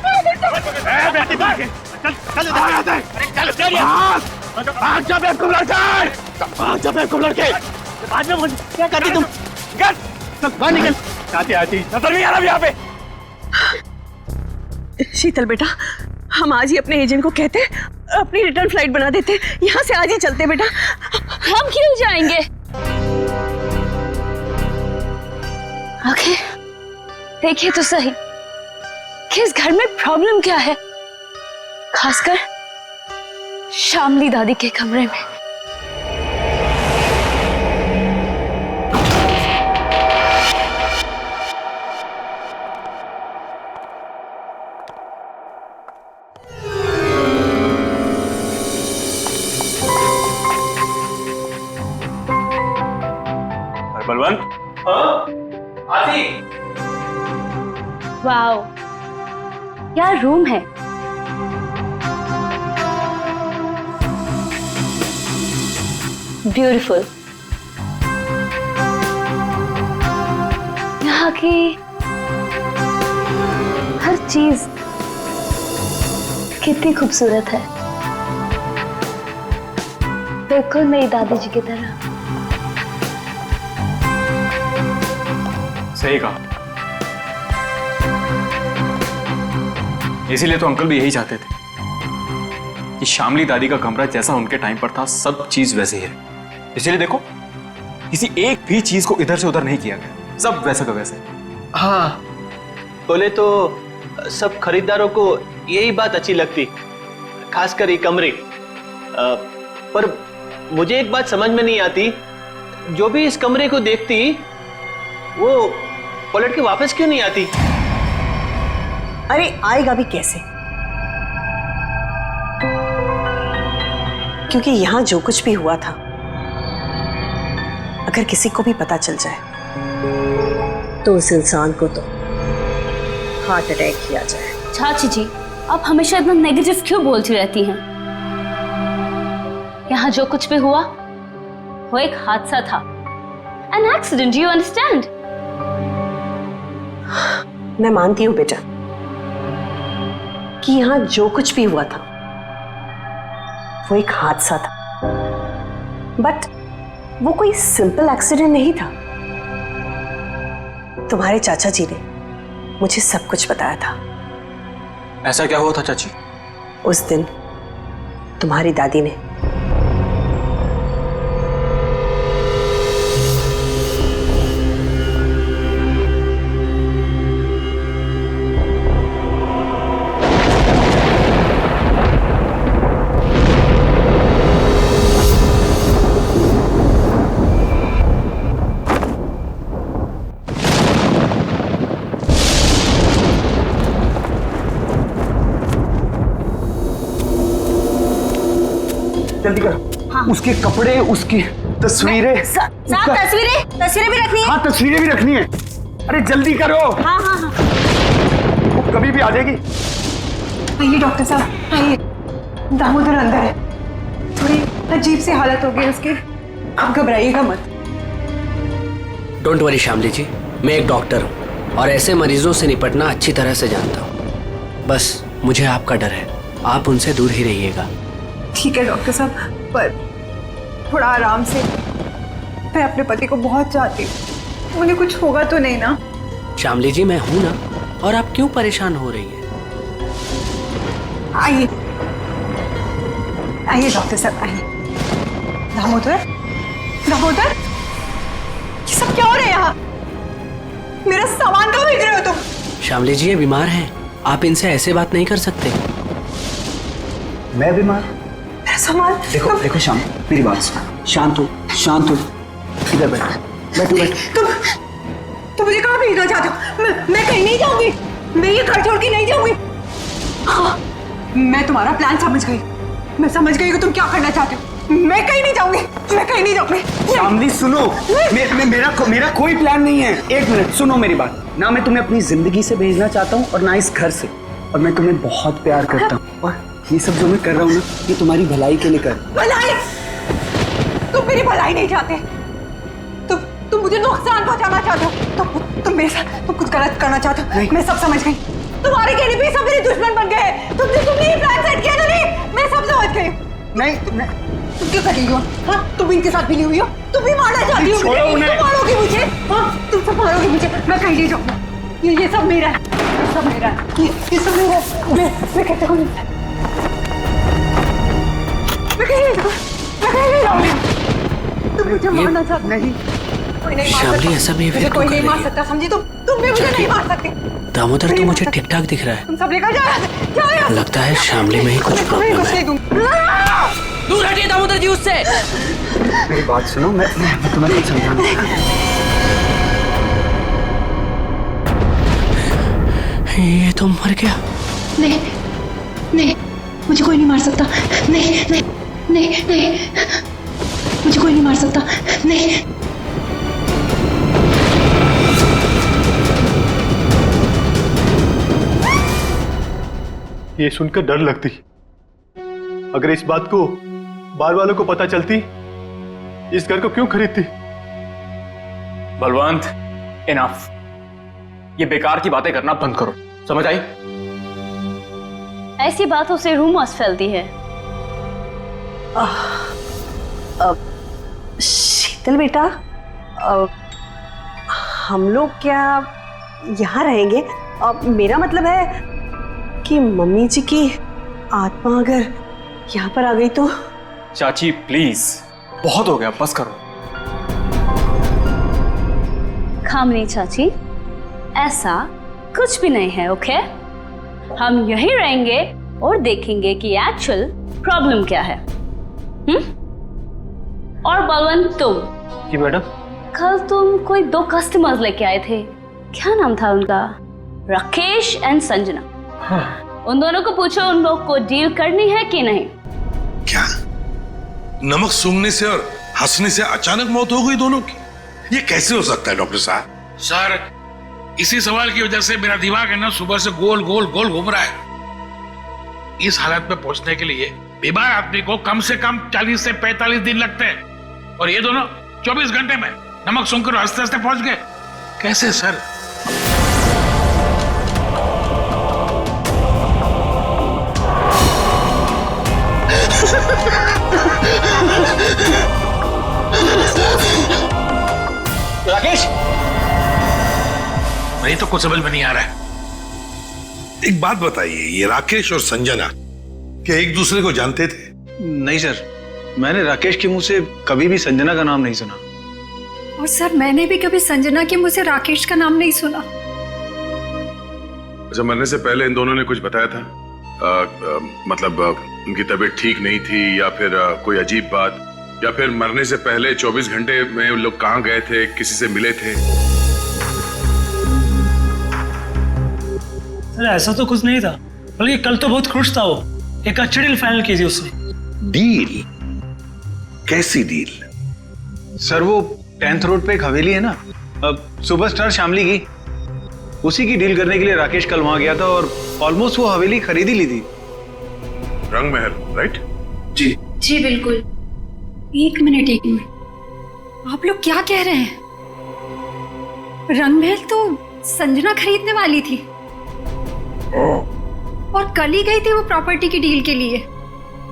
में क्या करती तुम? बाहर निकल। आती नजर नहीं आ रहा यहाँ पे। शीतल बेटा, हम आज ही अपने एजेंट को कहते, अपनी रिटर्न फ्लाइट बना देते, यहाँ से आज ही चलते बेटा। हम क्यों जाएंगे? ओके, देखिए तो सही कि इस घर में प्रॉब्लम क्या है, खासकर श्यामली दादी के कमरे में। बलवंत। हाँ? आती। वाओ, क्या रूम है। ब्यूटीफुल। यहाँ की हर चीज कितनी खूबसूरत है, बिल्कुल मेरी दादी जी की तरह। सही कहा। इसीलिए तो अंकल भी यही चाहते थे कि श्यामली दादी का कमरा जैसा उनके टाइम पर था सब चीज वैसे ही है। इसीलिए देखो, किसी एक भी चीज को इधर से उधर नहीं किया गया, सब वैसा का वैसे। हाँ, बोले तो सब खरीदारों को यही बात अच्छी लगती, खासकर ये कमरे। पर मुझे एक बात समझ में नहीं आती, जो भी इस कमरे को देखती वो पलट के वापस क्यों नहीं आती? अरे आएगा भी कैसे? क्योंकि यहां जो कुछ भी हुआ था, अगर किसी को भी पता चल जाए तो उस इंसान को तो हार्ट अटैक किया जाए। चाची जी, आप हमेशा इतना नेगेटिव क्यों बोलती रहती हैं? यहाँ जो कुछ भी हुआ वो एक हादसा था, एन एक्सीडेंट, यू अंडरस्टैंड? मैं मानती हूँ बेटा कि यहाँ जो कुछ भी हुआ था वो एक हादसा था, बट वो कोई सिंपल एक्सीडेंट नहीं था। तुम्हारे चाचा जी ने मुझे सब कुछ बताया था। ऐसा क्या हुआ था चाची? उस दिन तुम्हारी दादी ने जल्दी करो। हाँ। उसके कपड़े, उसकी तस्वीरें, तस्वीरें भी रखनी है। हाँ तस्वीरें भी रखनी है। अरे जल्दी करो। हाँ हाँ हाँ। वो कभी भी आ जाएगी। आइए डॉक्टर साहब, आइए। दामोदर अंदर है, थोड़ी अजीब सी हालत हो गई उसकी, आप घबराइएगा मत। डोंट वरी श्यामली जी, मैं एक डॉक्टर हूँ और ऐसे मरीजों से निपटना अच्छी तरह से जानता हूँ। बस मुझे आपका डर है, आप उनसे दूर ही रहिएगा। ठीक है डॉक्टर साहब, पर थोड़ा आराम से। मैं अपने पति को बहुत चाहती हूँ, उन्हें कुछ होगा तो नहीं ना? श्यामली जी, मैं हूं ना, और आप क्यों परेशान हो रही हैं? आइए आइए डॉक्टर साहब, आइए। दामोदर, दामोदर, ये सब क्या हो रहा है यहाँ? मेरा सामान कहाँ भेज रहे हो तुम? श्यामली जी, ये बीमार हैं, आप इनसे ऐसे बात नहीं कर सकते। मैं बीमार? मेरा सामान? देखो देखो शांत, मेरी बात सुनो। शांत हो, शांत हो। इधर बैठो, बैठो बैठो। तुम मुझे कहाँ भेजना चाहते हो? मैं कहीं नहीं जाऊंगी, मैं ये घर छोड़ के नहीं जाऊंगी। हाँ, मैं तुम्हारा प्लान समझ गई, मैं समझ गई कि तुम क्या करना चाहते हो। मैं कहीं नहीं जाऊंगी, मैं कहीं नहीं जाऊंगी। शामली सुनो, मेरा कोई प्लान नहीं है। एक मिनट सुनो मेरी बात। ना मैं तुम्हें अपनी जिंदगी से भेजना चाहता हूँ और ना इस घर से, और मैं तुम्हें बहुत प्यार करता हूँ, और ये सब जो मैं कर रहा हूँ ना, ये तुम्हारी भलाई के लिए कर। भलाई? तुम मेरी भलाई नहीं चाहते, तुम मुझे नुकसान पहुंचाना चाहते हो, तुम मेरे साथ कुछ गलत करना चाहते हो। मैं सब समझ गई, तुम्हारे कहने पे सब मेरे दुश्मन बन गए हैं। तुमने ये प्लान सेट किया था। नहीं, मैं सब समझ गई। नहीं, तुम क्यों कर रही हो? हाँ, तुम इनके साथ मिली हुई हो, तुम भी मारना चाहती हो। तुम मारोगी मुझे? हाँ, तुम सब मारोगी मुझे। मैं कहीं नहीं जाऊंगी, ये सब मेरा है, ये सब मेरा है, ये सब मेरा है। मैं कहता हूँ, मैं कहीं नहीं जाऊंगी। तुम मुझे मारना चाहती नहीं। श्यामली, ऐसा बिहेवियर कोई नहीं मार सकता, समझी? तुम भी मुझे नहीं मार सकती। दामोदर तो मुझे ठीक ठाक दिख रहा है। तुम सब लेकर जाओ। लगता है श्यामली में ही कुछ प्रॉब्लम है। दूर हटिए दामोदर जी उससे। मेरी बात सुनो, मैं तुम्हें कुछ समझाना। ये तो मर गया। नहीं नहीं, मुझे कोई नहीं मार सकता। नहीं नहीं नहीं नहीं, मुझे कोई नहीं मार सकता। नहीं। ये सुनकर डर लगती, अगर इस बात को बार वालों को पता चलती, इस घर को क्यों खरीदती? बलवंत, इनफ। ये बेकार की बातें करना बंद करो, समझ आई? ऐसी बातों से रूमर्स फैलती है। शीतल बेटा, हम लोग क्या यहाँ रहेंगे? मेरा मतलब है कि मम्मी जी की आत्मा अगर यहाँ पर आ गई तो? चाची प्लीज, बहुत हो गया, बस करो। खामनी चाची, ऐसा कुछ भी नहीं है, ओके? हम यहीं रहेंगे और देखेंगे कि एक्चुअल प्रॉब्लम क्या है। और बलवंत तुम। जी मैडम। कल तुम कोई 2 कस्टमर्स लेके आए थे, क्या नाम था उनका? राकेश एंड संजना। हाँ। उन दोनों को पूछो उन लोग को डील करनी है कि नहीं। क्या नमक सूंघने से और हंसने से अचानक मौत हो गई दोनों की? ये कैसे हो सकता है डॉक्टर साहब? सर, इसी सवाल की वजह से मेरा दिमाग है ना सुबह से गोल गोल गोल घूम रहा है। इस हालत में पहुंचने के लिए बीमार आदमी को कम से कम 40 से 45 दिन लगते हैं, और ये दोनों 24 घंटे में नमक सूंघकर हंसते हंसते पहुंच गए। कैसे सर? राकेश, नहीं तो कुछ समझ में नहीं आ रहा है। एक बात बताइए, ये राकेश और संजना क्या एक दूसरे को जानते थे? नहीं सर, मैंने राकेश के मुंह से कभी भी संजना का नाम नहीं सुना। और सर मैंने भी कभी संजना के मुंह से राकेश का नाम नहीं सुना। अच्छा, मरने से पहले इन दोनों ने कुछ बताया था? मतलब उनकी तबीयत ठीक नहीं थी या फिर कोई अजीब बात, या फिर मरने से पहले 24 घंटे में वो लोग कहाँ गए थे, किसी से मिले थे? सर ऐसा तो कुछ नहीं था, बल्कि कल तो बहुत खुश था वो। एक अच्छी डील फाइनल की थी उसने। डील? कैसी डील? सर वो 10th रोड पे एक हवेली है ना, सुपरस्टार शामली की, उसी की डील करने के लिए राकेश कल वहां गया था और ऑलमोस्ट वो हवेली खरीद ही ली थी। रंग महल, राइट? जी जी बिल्कुल। एक मिनट, आप लोग क्या कह रहे हैं? रंगमहल तो संजना खरीदने वाली थी और कल ही गई थी वो प्रॉपर्टी की डील के लिए।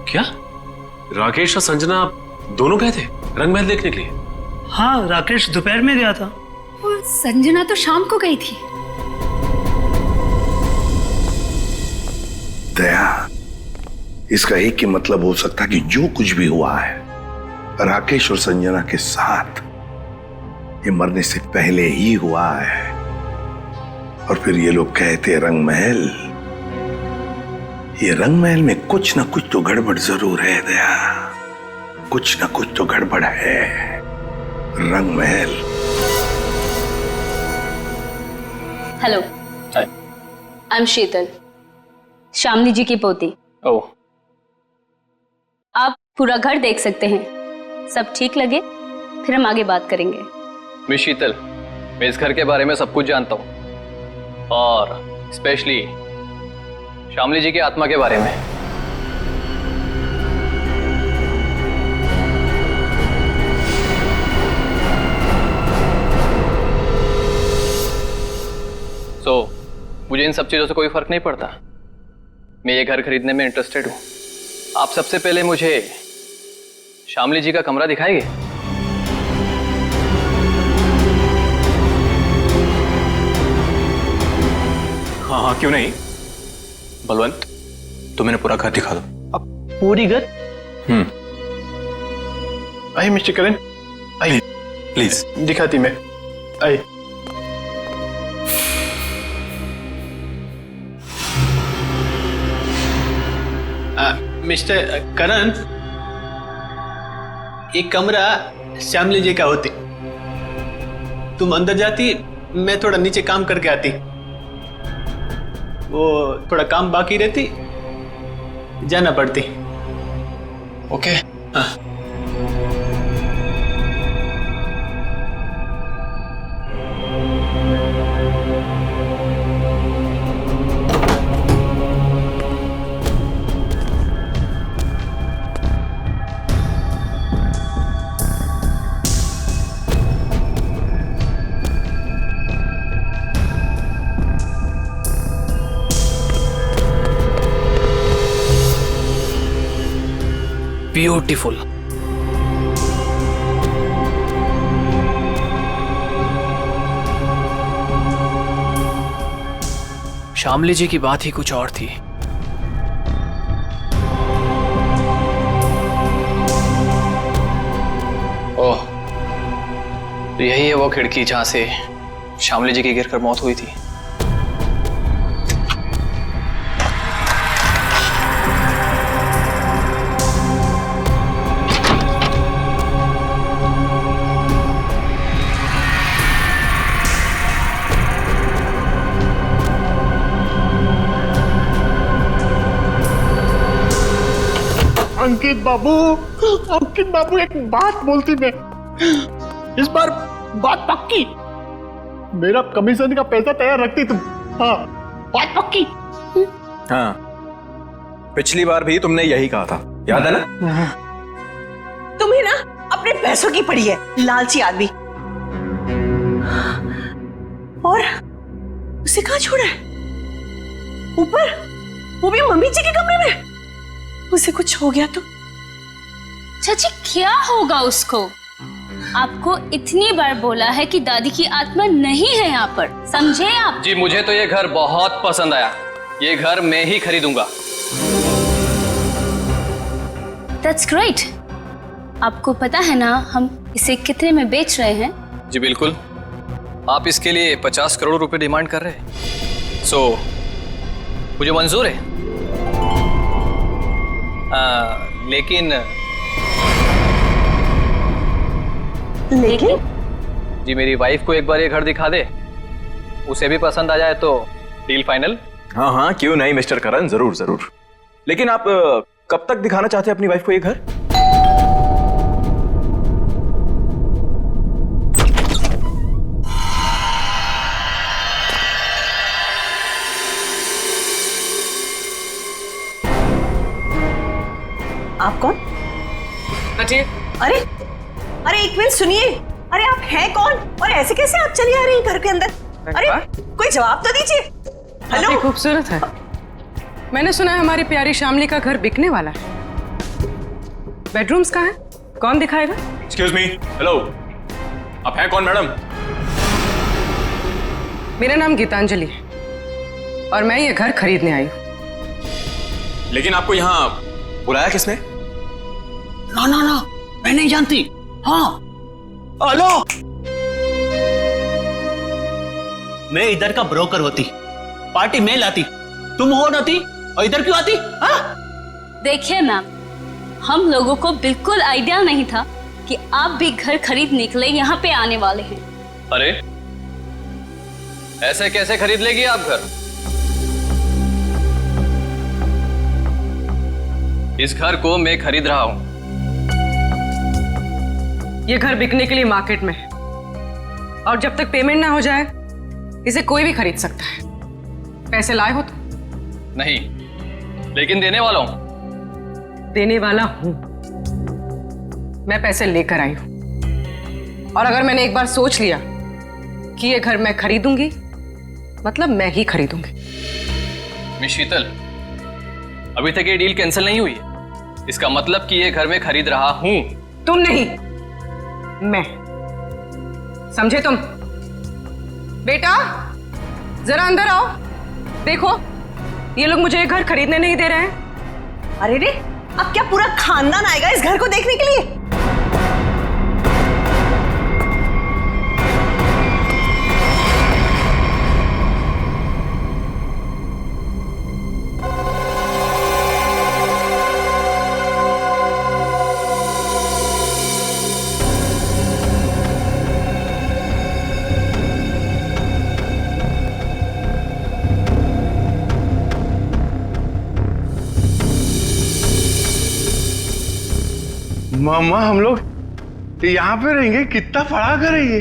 क्या राकेश और संजना दोनों गए थे रंगमहल देखने के लिए? हाँ, राकेश दोपहर में गया था और संजना तो शाम को गई थी। दया, इसका एक ही मतलब हो सकता कि जो कुछ भी हुआ है राकेश और संजना के साथ, ये मरने से पहले ही हुआ है। और फिर ये लोग कहते रंगमहल, ये रंगमहल में कुछ ना कुछ तो गड़बड़ जरूर है दया, कुछ ना कुछ तो गड़बड़ है। रंगमहल। हेलो, आई एम शीतल, शामली जी की पोती। ओह, आप पूरा घर देख सकते हैं, सब ठीक लगे फिर हम आगे बात करेंगे। मिस शीतल, मैं इस घर के बारे में सब कुछ जानता हूँ, और स्पेशली शामली जी की आत्मा के बारे में। मुझे इन सब चीजों से कोई फर्क नहीं पड़ता। मैं ये घर खरीदने में इंटरेस्टेड हूँ। आप सबसे पहले मुझे शामली जी का कमरा दिखाएंगे? हाँ हाँ, क्यों नहीं। बलवंत, तो मैंने पूरा घर दिखा दो। अब पूरी घर? आइए मिस्टर करण, आइए प्लीज। दिखाती मैं, आइए। मिस्टर करण, एक कमरा श्यामली जी का होती, तुम अंदर जाती, मैं थोड़ा नीचे काम करके आती, वो थोड़ा काम बाकी रहती, जाना पड़ती। ओके? हाँ। ब्यूटीफुल। शामली जी की बात ही कुछ और थी। ओह, तो यही है वो खिड़की जहां से शामली जी की गिरकर मौत हुई थी। अंकित बाबू एक बात बोलती मैं, इस बार बात पक्की, मेरा कमीशन का पैसा तैयार रखती तुम। हाँ, बात पक्की। हाँ, पिछली बार भी तुमने यही कहा था, याद है ना? तुम्हें ना अपने पैसों की पड़ी है, लालची आदमी। और उसे कहाँ छोड़ा है? ऊपर, वो भी मम्मी जी के कमरे में। उसे कुछ हो गया तो? चाची क्या होगा उसको? आपको इतनी बार बोला है कि दादी की आत्मा नहीं है यहाँ पर, समझे आप? जी मुझे तो ये घर बहुत पसंद आया, ये घर मैं ही खरीदूंगा। That's great। आपको पता है ना हम इसे कितने में बेच रहे हैं? जी बिल्कुल, आप इसके लिए 50 करोड़ रुपए डिमांड कर रहे हैं, सो मुझे मंजूर है। लेकिन जी मेरी वाइफ को एक बार ये घर दिखा दे, उसे भी पसंद आ जाए तो डील फाइनल। हाँ हाँ, क्यों नहीं मिस्टर करण, जरूर जरूर। लेकिन आप कब तक दिखाना चाहते हैं अपनी वाइफ को ये घर? आप कौन? अरे अरे एक मिनट सुनिए, अरे आप हैं कौन और ऐसे कैसे आप चली आ रही हैं घर के अंदर? अरे कोई जवाब तो दीजिए। हेलो, काफी खूबसूरत है। मैंने सुना है हमारी प्यारी शामली का घर बिकने वाला है। बेडरूम्स कहाँ है? कौन दिखाएगा? एक्सक्यूज मी, हेलो, आप हैं कौन मैडम? मेरा नाम गीतांजलि है और मैं ये घर खरीदने आई हूँ। लेकिन आपको यहाँ बुलाया किसने? ना ना ना, मैं नहीं जानती। हाँ, हेलो, मैं इधर का ब्रोकर होती, पार्टी में लाती, तुम हो नाती और इधर क्यों आती? हाँ? देखिए मैम, हम लोगों को बिल्कुल आइडिया नहीं था कि आप भी घर खरीदने के लिए यहाँ पे आने वाले हैं। अरे ऐसे कैसे खरीद लेगी आप घर? इस घर को मैं खरीद रहा हूं। ये घर बिकने के लिए मार्केट में है और जब तक पेमेंट ना हो जाए इसे कोई भी खरीद सकता है। पैसे लाए हो तो? नहीं, लेकिन देने वाला हूं। देने वाला हूं। मैं पैसे लेकर आई हूं और अगर मैंने एक बार सोच लिया कि ये घर मैं खरीदूंगी, मतलब मैं ही खरीदूंगी। मिस शीतल, अभी तक ये डील कैंसिल नहीं हुई है, इसका मतलब कि ये घर मैं खरीद रहा हूं। तुम नहीं, मैं। समझे तुम? बेटा जरा अंदर आओ, देखो ये लोग मुझे ये घर खरीदने नहीं दे रहे हैं। अरे रे, अब क्या पूरा खानदान आएगा इस घर को देखने के लिए? मामा हम लोग यहाँ पे रहेंगे? कितना बड़ा घर है ये?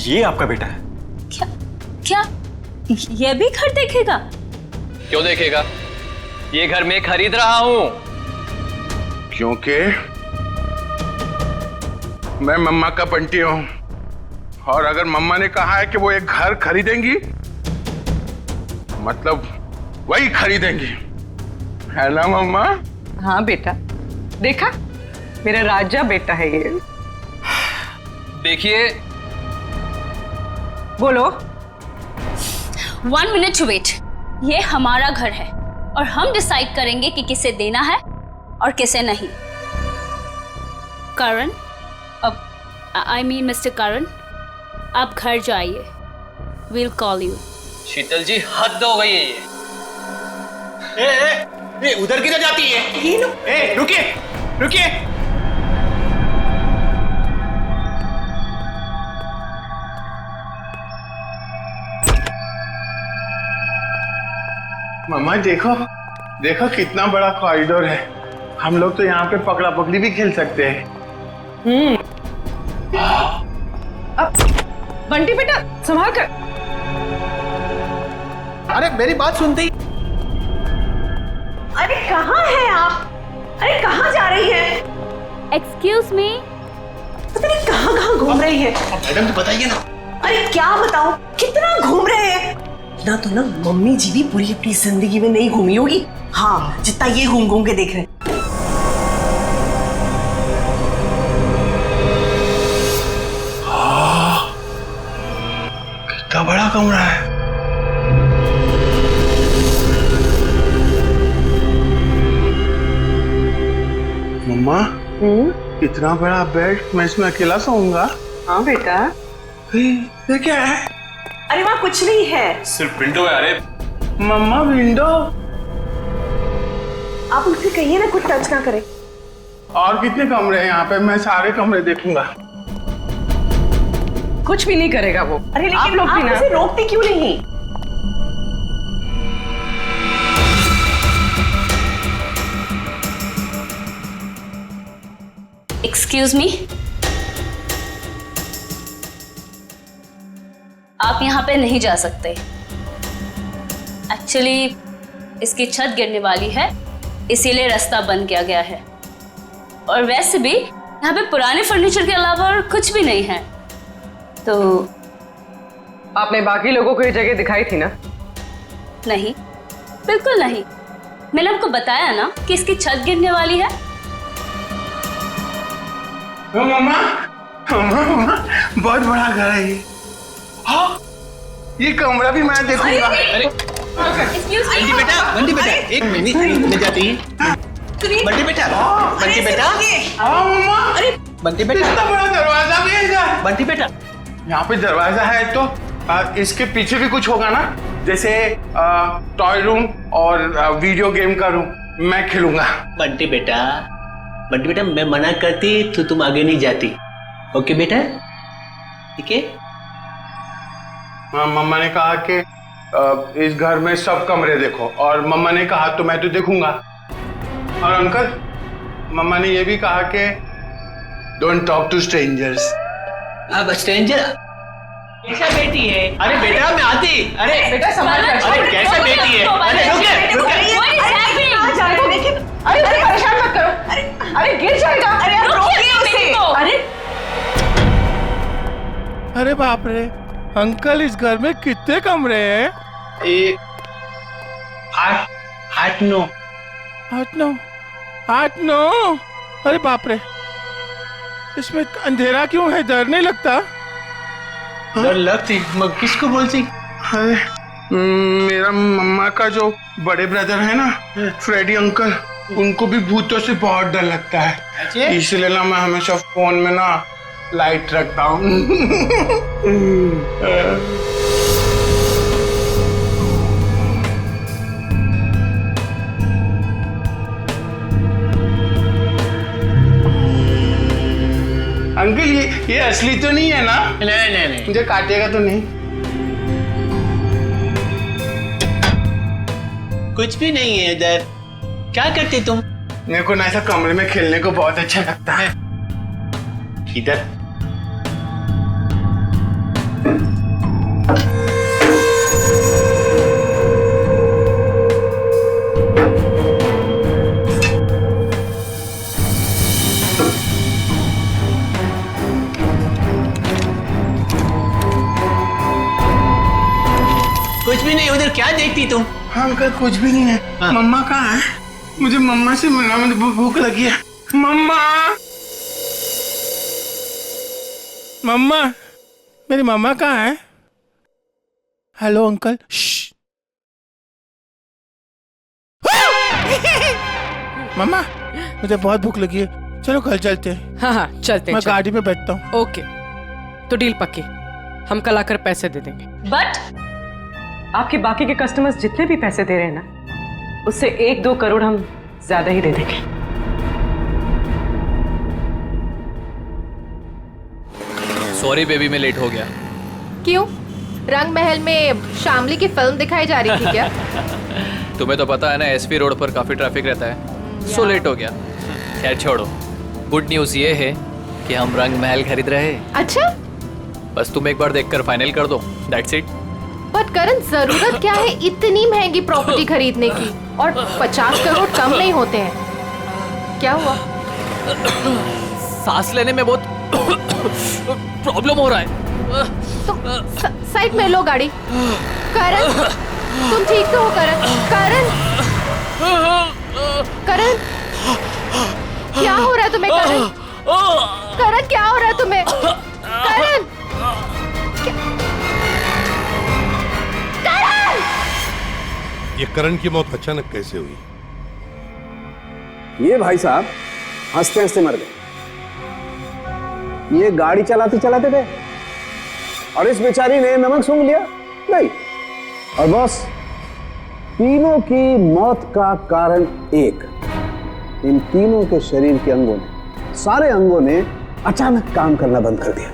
ये आपका बेटा है? क्या ये भी घर देखेगा? क्यों देखेगा? ये घर मैं खरीद रहा हूं। क्योंकि मैं मम्मा का बंटी हूं और अगर मम्मा ने कहा है कि वो एक घर खरीदेंगी, मतलब वही खरीदेंगी, है ना मम्मा? हाँ बेटा, देखा मेरा राजा बेटा है ये। देखिए, बोलो। 1 मिनट वेट। ये हमारा घर है और हम डिसाइड करेंगे कि किसे देना है और किसे नहीं। करण, अब आई मीन मिस्टर करण, आप घर जाइए। Will call you. Sheetal ji, हद हो गई है ये। ए, उधर किधर जाती है? ये लो। ए, रुकिए रुकिए। मम्मा देखो, देखो कितना बड़ा कॉरिडोर है, हम लोग तो यहाँ पे पकड़ा पकड़ी भी खेल सकते हैं। बंटी बेटा संभाल कर। अरे मेरी बात सुनती। अरे कहाँ है आप? अरे कहाँ जा रही है? Excuse me. पता नहीं कहाँ कहाँ घूम रही है। मैडम तो बताइए ना। अरे क्या बताऊं, कितना घूम रहे हैं ना। तो ना मम्मी जी भी पूरी अपनी जिंदगी में नहीं घूमी होगी, हाँ, जितना ये घूम घूम के देख रहे हैं। कितना बड़ा कमरा है। मम्मा, इतना बड़ा बेड, मैं इसमें अकेला सोऊंगा? हाँ बेटा। ये क्या है? अरे वहाँ कुछ नहीं है, सिर्फ विंडो है। अरे मम्मा विंडो। आप उनसे कहिए ना कुछ टच ना करें। और कितने कमरे हैं यहाँ पे? मैं सारे कमरे देखूंगा। कुछ भी नहीं करेगा वो। अरे लेकिन आप लोग भी ना रोकते क्यों नहीं? एक्सक्यूज मी, आप यहाँ पे नहीं जा सकते। एक्चुअली इसकी छत गिरने वाली है, इसीलिए रास्ता बंद किया गया है। और वैसे भी यहाँ पे पुराने फर्नीचर के अलावा और कुछ भी नहीं है। तो आपने बाकी लोगों को ये जगह दिखाई थी ना? नहीं, बिल्कुल नहीं। मैंने आपको बताया ना कि इसकी छत गिरने वाली है। मम्मा, मम्मा, बहुत बड़ा घर है ये। हाँ, ये कमरा भी मैं देखूंगा। बंटी बेटा, बंटी बेटा, एक मिनट में जाती है। बंटी बेटा, बंटी बेटा, हाँ मम्मा। अरे बंटी बेटा, इतना बड़ा दरवाजा भी है इधर। बंटी बेटा, यहाँ पे दरवाजा है तो इसके पीछे भी कुछ होगा ना, जैसे टॉय रूम और वीडियो गेम का रूम। मैं खेलूंगा। बंटी बेटा, बंटी बेटा, मैं मना करती तो तुम आगे नहीं जाती। ओके बेटा, ठीक है? हाँ, मम्मा ने कहा कि इस घर में सब कमरे देखो, और मम्मा ने कहा तो मैं तो देखूंगा। और अंकल, मम्मा ने ये भी कहा कि डोंट टॉक टू स्ट्रेंजर्स। अब स्ट्रेंजर कैसा बेटी है? अरे बेटा मैं आती। अरे बेटा संभाल कर। अरे कैसे बेटी है? अरे रुके रुके। अरे परेशान मत करो। अरे गिर जाएगा। अरे आप रोकिए उसे। अरे बाप रे अंकल, इस घर में कितने कमरे हैं? आठ नौ। अरे बाप रे, इसमें अंधेरा क्यों है? डर नहीं लगता? डर लगती? मगर किसको बोलती? अरे मेरा मम्मा का जो बड़े ब्रदर है ना, फ्रेडी अंकल, उनको भी भूतों से बहुत डर लगता है। इसलिए ना मैं हमेशा फोन में ना लाइट रखता हूँ। अंकल ये असली तो नहीं है ना? नहीं। मुझे काटेगा तो नहीं? कुछ भी नहीं है इधर। क्या करते तुम? मेरे को ना ऐसा कमरे में खेलने को बहुत अच्छा लगता है। इधर कुछ भी नहीं। उधर क्या देखती तुम? हाँ अंकल, कुछ भी नहीं है। हाँ। मम्मा कहाँ है? मुझे मम्मा से मिलना, मुझे भूख लगी है। मम्मा, मेरी मम्मा कहाँ है? Hello uncle. मम्मा, मुझे बहुत भूख लगी है, चलो घर चलते हैं। हाँ चलते हैं। मैं गाड़ी में बैठता हूँ। ओके, तो डील पक्की, हम कल आकर पैसे दे देंगे। बट आपके बाकी के कस्टमर्स जितने भी पैसे दे रहे हैं ना, उससे 1-2 करोड़ हम ज्यादा ही दे देंगे। सॉरी बेबी, मैं लेट हो गया। क्यों? रंग महल में शामली की फिल्म दिखाई जा रही थी क्या? तुम्हें तो पता है ना, एसपी रोड पर काफी ट्रैफिक रहता है, सो लेट हो गया। खैर छोड़ो, गुड न्यूज ये है कि हम रंग महल खरीद रहे हैं। अच्छा, बस तुम एक बार देखकर फाइनल कर दो, दैट्स इट। बट करण, जरूरत क्या है इतनी महंगी प्रॉपर्टी खरीदने की? और 50 करोड़ कम नहीं होते हैं। क्या हुआ? सांस लेने में बहुत प्रॉब्लम हो रहा है। तो साइड में लो गाड़ी। करण, तुम ठीक तो हो? करण, करण, करण, क्या हो रहा है तुम्हें? करण, करण, क्या हो रहा है तुम्हें? करण, करण! ये करण की मौत अचानक कैसे हुई? ये भाई साहब हंसते हंसते मर गए। ये गाड़ी चलाते चलाते गए और इस बेचारी ने नमक सूंघ लिया नहीं। और बॉस, तीनों की मौत का कारण एक, इन तीनों के शरीर के अंगों ने, सारे अंगों ने अचानक काम करना बंद कर दिया।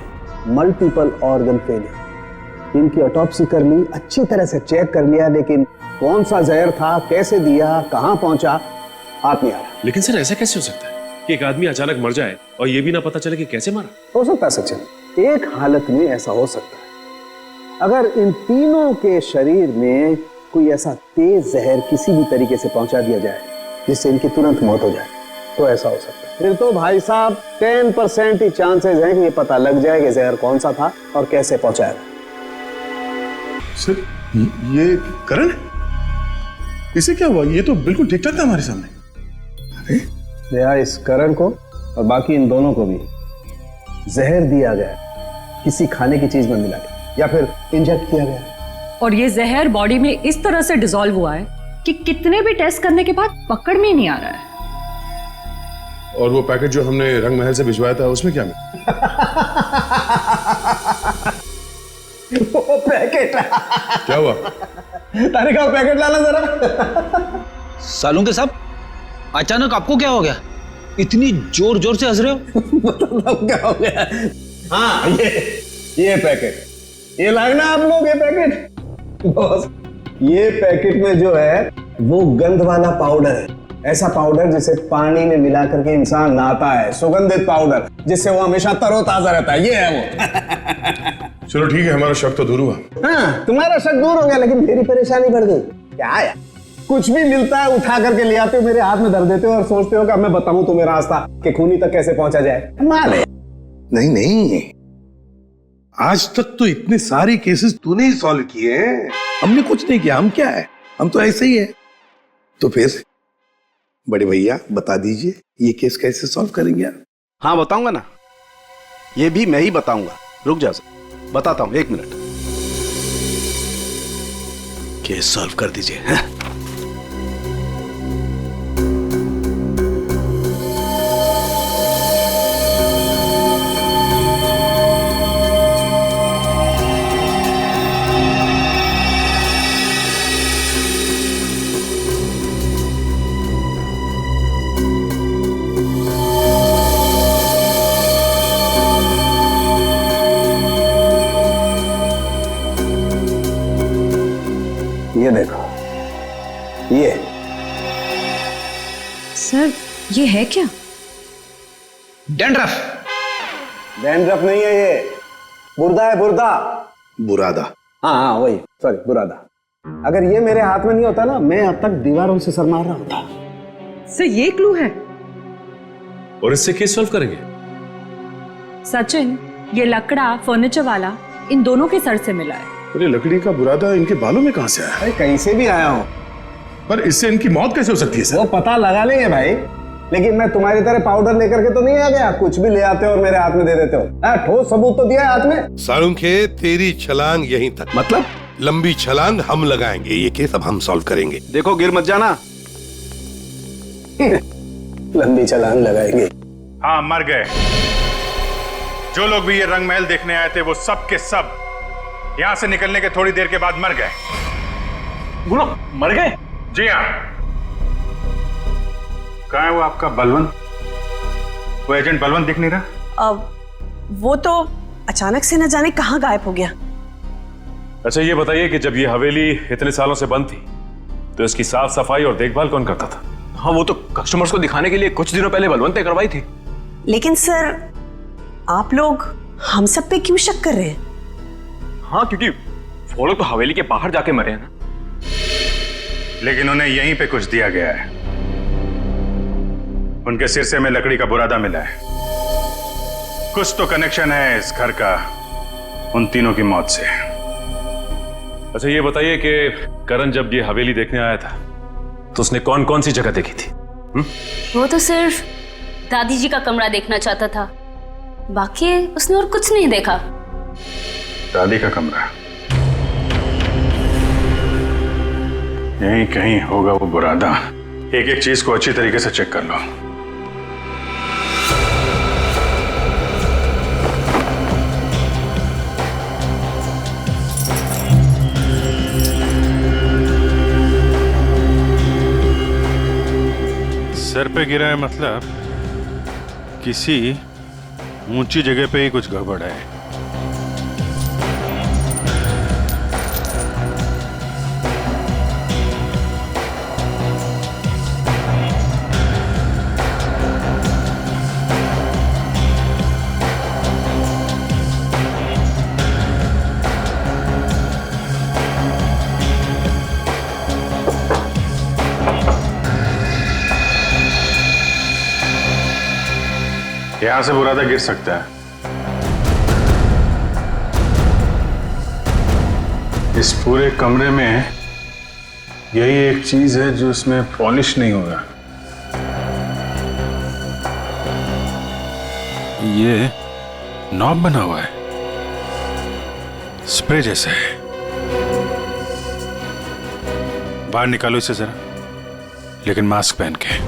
Multiple organ failure. इनकी ऑटोप्सी कर ली, अच्छी तरह से चेक कर लिया, लेकिन कौन सा जहर था, कैसे दिया, कहां पहुंचा, हाथ नहीं आ रहा। लेकिन सर ऐसा कैसे हो सकता है कि एक आदमी अचानक मर जाए और ये भी ना पता चले कि कैसे मरा? हो सकता है सचिन, एक हालत में ऐसा हो सकता है, अगर इन तीनों के शरीर में कोई ऐसा तेज जहर किसी भी तरीके से पहुंचा दिया जाए जिससे इनकी तुरंत मौत हो जाए, तो ऐसा हो सकता है। फिर तो भाई साहब 10% ही चांसेस हैं कि ये पता लग जाए कि जहर कौन सा था और कैसे पहुंचाया। सर, ये करण, इसे क्या हुआ? ये तो बिल्कुल ठीक ठाक था हमारे सामने। अरे इस करण को और बाकी इन दोनों को भी जहर दिया गया, किसी खाने की चीज में मिला के या फिर इंजेक्ट किया गया। और ये जहर बॉडी में इस तरह से डिसॉल्व हुआ है कि कितने भी टेस्ट करने के बाद पकड़ में नहीं आ रहा है। और वो पैकेट जो हमने रंग महल से भिजवाया था उसमें क्या मिला? वो पैकेट क्या हुआ? तारे का पैकेट लाना जरा। सालूं के साहब, अचानक आपको क्या हो गया? इतनी जोर जोर से हंस रहे हो? मतलब क्या हो गया? हाँ, ये पैकेट, ये लाए ना आप लोग, ये पैकेट। बॉस, ये पैकेट में जो है वो गंध वाला पाउडर है, ऐसा पाउडर जिसे पानी में मिला करके इंसान नहाता है, सुगंधित पाउडर जिससे वो हमेशा तरोताजा रहता है, ये है वो। चलो ठीक है, हमारा शक तो दूर हुआ। हाँ, तुम्हारा शक दूर हो गया, लेकिन मेरी परेशानी बढ़ गई। क्या है, कुछ भी मिलता है उठा करके ले आते हो, मेरे हाथ में धर देते हो और सोचते हो कि अब मैं बताऊं तुम्हें रास्ता कि खूनी तक कैसे पहुंचा जाए। माल है। नहीं नहीं, आज तक तो इतने सारे केसेस तूने ही सॉल्व किए हैं, हमने कुछ नहीं किया। हम क्या है, हम तो ऐसे ही है। तो फिर बड़े भैया बता दीजिए, ये केस कैसे सॉल्व करेंगे आप? हाँ बताऊंगा ना, ये भी मैं ही बताऊंगा। रुक जा सर, बताता हूं, 1 मिनट। केस सॉल्व कर दीजिए। ये देखो, ये सर, ये है क्या? डैंड्रफ। डैंड्रफ नहीं है, ये बुर्दा है, बुर्दा। बुरादा। हाँ वही, सॉरी, बुरादा। अगर ये मेरे हाथ में नहीं होता ना, मैं अब तक दीवारों से सर मार रहा होता। सर, ये क्लू है। और इससे केस सॉल्व करेंगे? सचिन, ये लकड़ा फर्नीचर वाला इन दोनों के सर से मिला है। अरे लकड़ी का बुरादा इनके बालों में कहां से आया? अरे कहीं से भी आया हूं, पर इससे इनकी मौत कैसे हो सकती है सर? वो पता लगा लेंगे भाई, लेकिन मैं तुम्हारी तरह पाउडर लेकर के तो नहीं आ गया। कुछ भी ले आते हो और मेरे हाथ में दे देते हो। ठोस सबूत तो दिया है हाथ में। सालुंखे, तेरी छलांग यहीं तक। मतलब? लंबी छलांग हम लगाएंगे, ये केस अब हम सॉल्व करेंगे। देखो, गिर मत जाना। लंबी छलांग लगाएंगे। हाँ, मर गए। जो लोग भी ये रंग महल देखने आए थे वो सब के सब यहां से निकलने के थोड़ी देर के बाद मर गए। गुरु, मर गए? जी हाँ। कहाँ है वो आपका बलवंत? वो एजेंट बलवंत दिख नहीं रहा। वो तो अचानक से न जाने कहाँ गायब हो गया। अच्छा ये बताइए कि जब ये हवेली इतने सालों से बंद थी तो इसकी साफ सफाई और देखभाल कौन करता था? हाँ, वो तो कस्टमर्स को दिखाने के लिए कुछ दिनों पहले बलवंत ने करवाई थी। लेकिन सर, आप लोग हम सब पे क्यों शक कर रहे हैं? हाँ, क्योंकि वो लोग तो हवेली के बाहर जाके मरे हैं ना। लेकिन उन्हें यहीं पे कुछ दिया गया है। उनके सिरसे में लकड़ी का बुरादा मिला है। कुछ तो कनेक्शन है इस घर का उन तीनों की मौत से। अच्छा, ये बताइए कि करण जब ये हवेली देखने आया था तो उसने कौन कौन सी जगह देखी थी? वो तो सिर्फ दादी जी का कमरा देखना चाहता था, बाकी उसने और कुछ नहीं देखा। दादी का कमरा? यहीं कहीं होगा वो बुरादा। एक एक चीज को अच्छी तरीके से चेक कर लो। सर पे गिरा है मतलब किसी ऊंची जगह पे ही कुछ गड़बड़ है। यहां से बुरादा गिर सकता है। इस पूरे कमरे में यही एक चीज है जो इसमें पॉलिश नहीं होगा। ये नॉब बना हुआ है, स्प्रे जैसा है। बाहर निकालो इसे जरा, लेकिन मास्क पहन के।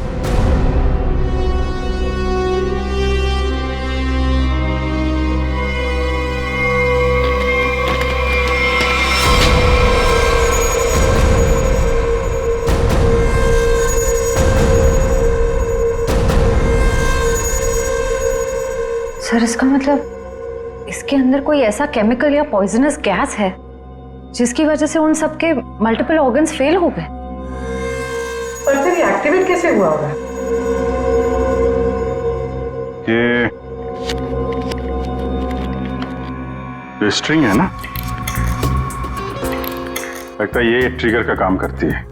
सर, इसका मतलब इसके अंदर कोई ऐसा केमिकल या पॉइजनस गैस है जिसकी वजह से उन सबके मल्टीपल ऑर्गन्स फेल हो गए। पर फिर ये एक्टिवेट कैसे हुआ होगा? ये स्ट्रिंग है ना, लगता है ये ट्रिगर का काम करती है।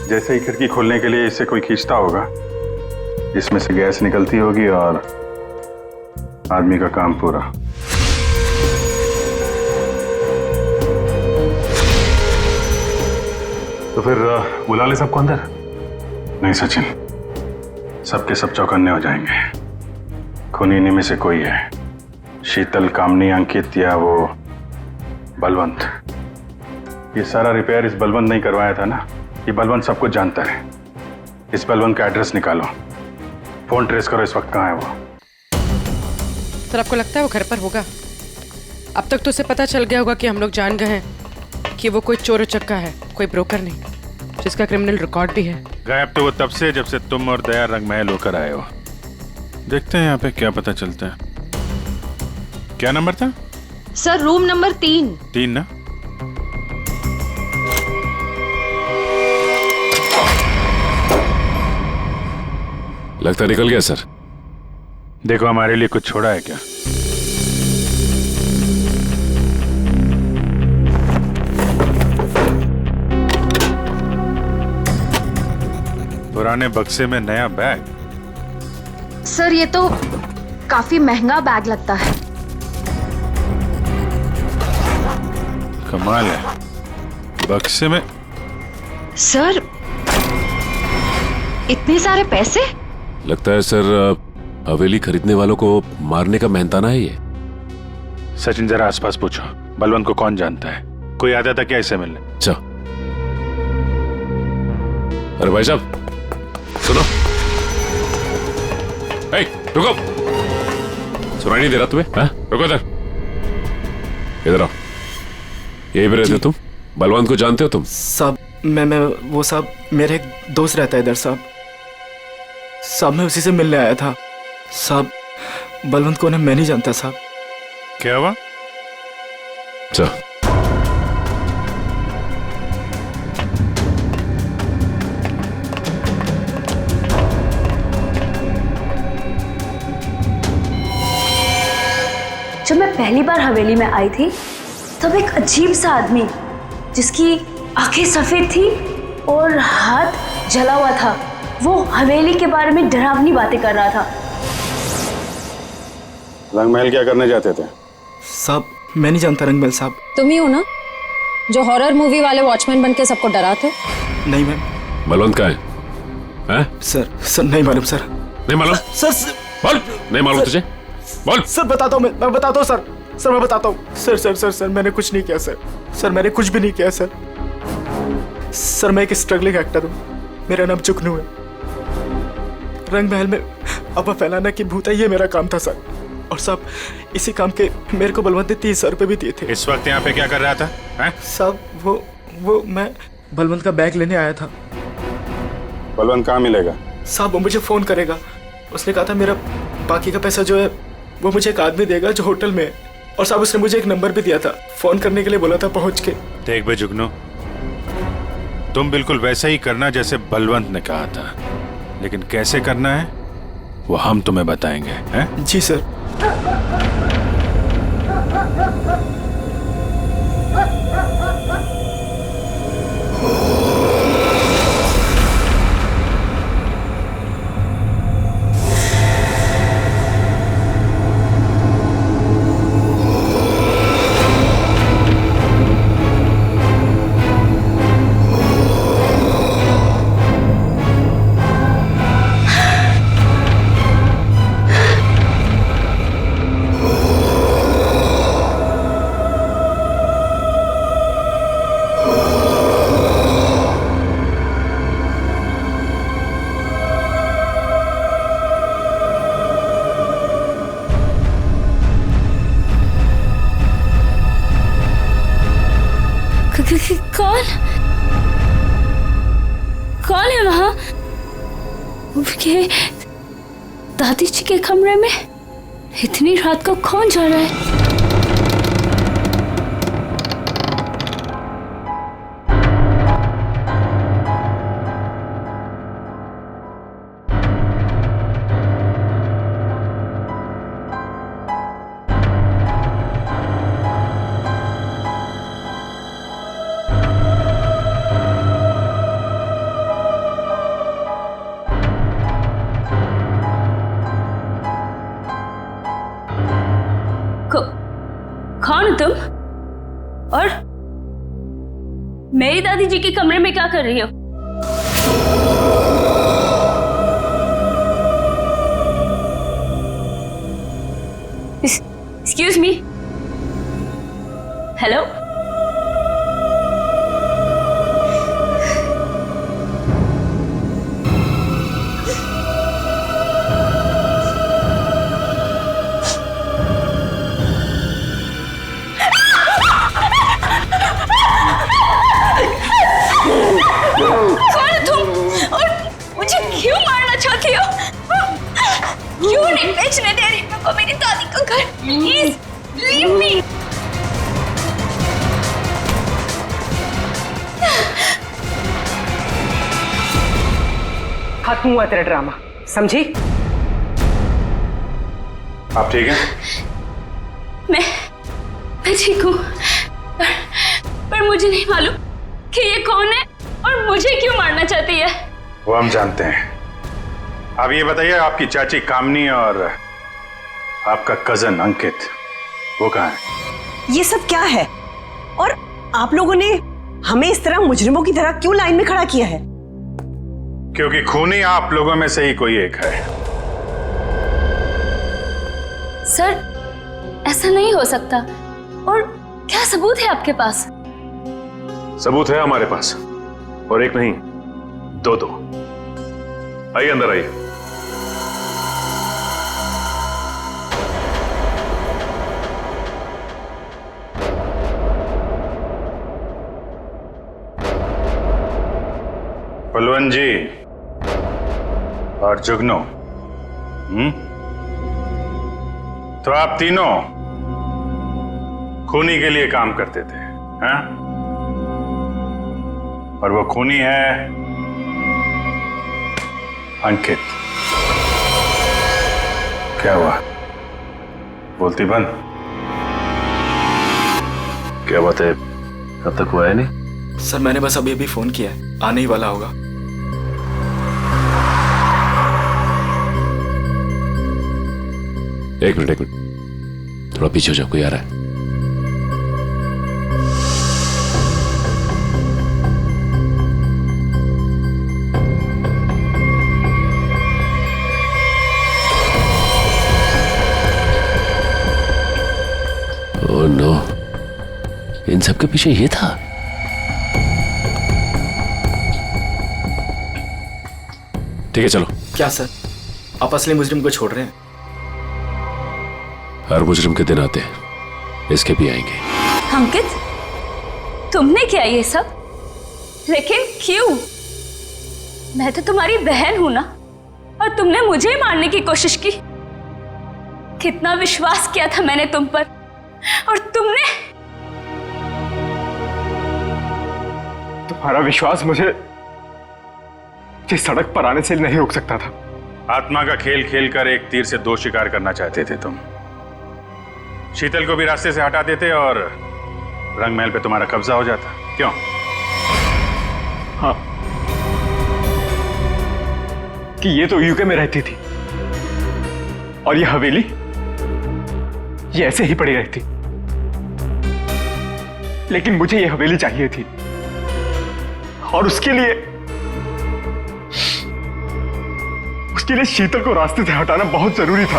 जैसे ही खिड़की खोलने के लिए इसे कोई खींचता होगा, इसमें से गैस निकलती होगी और आदमी का काम पूरा। तो फिर बुला ले सबको अंदर। नहीं सचिन, सबके सब चौकन्ने हो जाएंगे। खूनी इन्हीं में से कोई है, शीतल, कामनी, अंकित या वो बलवंत। ये सारा रिपेयर इस बलवंत नहीं करवाया था ना। ये बलवंत सब कुछ जानता है। इस बलवंत का एड्रेस निकालो, फोन ट्रेस करो, इस वक्त कहाँ है वो। सर, आपको लगता है वो घर पर होगा? अब तक तो उसे पता चल गया होगा कि हम लोग जान गए हैं कि वो कोई चोर उचक्का है, कोई ब्रोकर नहीं, जिसका क्रिमिनल रिकॉर्ड भी है। गायब तो वो तब से जब से तुम और दया रंग महल होकर आए हो। देखते हैं यहाँ पे क्या पता चलता है। क्या नंबर था? Sir, room number 3। 3 ना? लगता निकल गया सर। देखो, हमारे लिए कुछ छोड़ा है क्या? पुराने बक्से में नया बैग? सर, ये तो काफी महंगा बैग लगता है। कमाल है, बक्से में। सर, इतने सारे पैसे? लगता है सर हवेली खरीदने वालों को मारने का मेहनताना है ये। सचिन, जरा आसपास पूछो, बलवंत को कौन जानता है? कोई आता था क्या इसे मिलने? अच्छा, अरे भाई साहब सुनो। ए, रुको, सुनाई नहीं दे रहा तुम्हें? हाँ, रुको इधर आओ। यही पे रहते हो तुम? बलवंत को जानते हो तुम? साहब, मैं वो साहब, मेरा एक दोस्त रहता है इधर साहब। मैं उसी से मिलने आया था साहब। बलवंत को मैं नहीं जानता साहब। क्या हुआ? जब मैं पहली बार हवेली में आई थी तब एक अजीब सा आदमी जिसकी आंखें सफेद थी और हाथ जला हुआ था, वो हवेली के बारे में डरावनी बातें कर रहा था। रंगमहल क्या करने जाते थे? साहब मैं नहीं जानता रंगमहल साहब। तुम ही हो ना जो हॉरर मूवी वाले वॉचमैन बन के सबको डराते? नहीं मैम। बलवंत का है? सर नहीं मालूम सर। नहीं मालूम? सर बोल। नहीं मालूम तुझे? बोल। सर बताता हूँ मैं बताता हूँ सर मैं बताता हूँ। सर मैंने कुछ नहीं किया सर मैंने कुछ भी नहीं किया सर मैं एक स्ट्रगलिंग एक्टर हूँ, मेरा नाम जुगनू है। रंगमहल में अफवाह फैलाना कि भूत है ये मेरा काम था सर, और साहब इसी काम के मेरे को बलवंत ने 30,000 रुपए भी दिए थे। इस वक्त यहाँ पे क्या कर रहा था? साहब वो मैं बलवंत का बैग लेने आया था। बलवंत कहाँ मिलेगा? साहब वो मुझे फोन करेगा, उसने कहा था मेरा बाकी का पैसा जो है वो मुझे एक आदमी देगा जो होटल में है, और साहब उसने मुझे एक नंबर भी दिया था, फोन करने के लिए बोला था पहुंच के। देख बे जुगनू, तुम बिल्कुल वैसा ही करना जैसे बलवंत ने कहा था, लेकिन कैसे करना है वो हम तुम्हें बताएंगे। हैं? जी सर। कौन है वहां? के दादी जी के कमरे में इतनी रात को कौन जा रहा है? कौन हो तुम? और मेरी दादी जी के कमरे में क्या कर रही हो? Excuse me. हेलो? क्यों नहीं बेचने दे रही मेरे को मेरी दादी का घर? Please leave me. खत्म हुआ तेरा ड्रामा, समझी? आप ठीक हैं? मैं ठीक हूँ, पर मुझे नहीं मालूम कि ये कौन है और मुझे क्यों मारना चाहती है। वो हम जानते हैं। अब ये बताइए, आपकी चाची कामनी और आपका कजन अंकित वो कहाँ है? ये सब क्या है? और आप लोगों ने हमें इस तरह मुजरिमों की तरह क्यों लाइन में खड़ा किया है? क्योंकि खूनी आप लोगों में से ही कोई एक है। सर ऐसा नहीं हो सकता। और क्या सबूत है आपके पास? सबूत है हमारे पास, और एक नहीं दो। आइए अंदर आइए। बलवंत जी और जुगनू, तो आप तीनों खूनी के लिए काम करते थे, हैं? और वो खूनी है अंकित। क्या हुआ? बोलती बंद? क्या बात है, अब तक वो आया नहीं? सर मैंने बस अभी अभी फोन किया है, आने ही वाला होगा। एक मिनट, थोड़ा पीछे हो जाओ, कोई आ रहा है। ओह नो, इन सब के पीछे ये था। ठीक है चलो। क्या सर, आप असली मुजरिम को छोड़ रहे हैं? हर मुजरिम के दिन आते हैं, इसके भी आएंगे। अंकित, तुमने किया ये सब? लेकिन क्यों? मैं तो तुम्हारी बहन हूं ना, और तुमने मुझे मारने की कोशिश की। कितना विश्वास किया था मैंने तुम पर, और तुमने। तुम्हारा विश्वास मुझे सड़क पर आने से नहीं रोक सकता था। आत्मा का खेल खेल कर एक तीर से दो शिकार करना चाहते थे तुम। शीतल को भी रास्ते से हटा देते और रंग महल पे तुम्हारा कब्जा हो जाता। क्यों? हाँ, कि ये तो यूके में रहती थी और ये हवेली ये ऐसे ही पड़ी रहती, लेकिन मुझे ये हवेली चाहिए थी और उसके लिए शीतल को रास्ते से हटाना बहुत जरूरी था।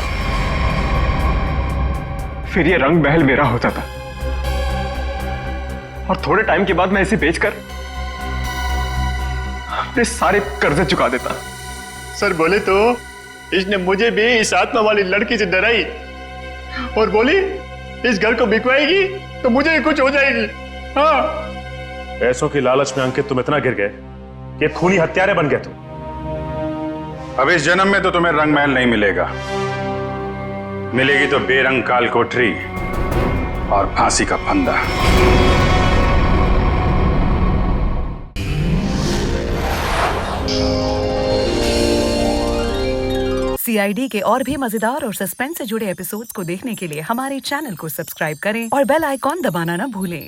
फिर ये रंग महल मेरा होता था और थोड़े टाइम के बाद मैं इसे बेचकर अपने सारे कर्जे चुका देता। सर बोले तो इसने मुझे भी इस आत्मा वाली लड़की से डराई और बोली इस घर को बिकवाएगी तो मुझे ही कुछ हो जाएगी। हाँ, पैसों की लालच में अंकित तुम इतना गिर गए कि खूनी हत्यारे बन गए तुम। अब इस जन्म में तो तुम्हें रंग महल नहीं मिलेगा, मिलेगी तो बेरंग काल कोठरी और फांसी का फंदा। CID के और भी मजेदार और सस्पेंस से जुड़े एपिसोड्स को देखने के लिए हमारे चैनल को सब्सक्राइब करें और बेल आइकॉन दबाना ना भूलें।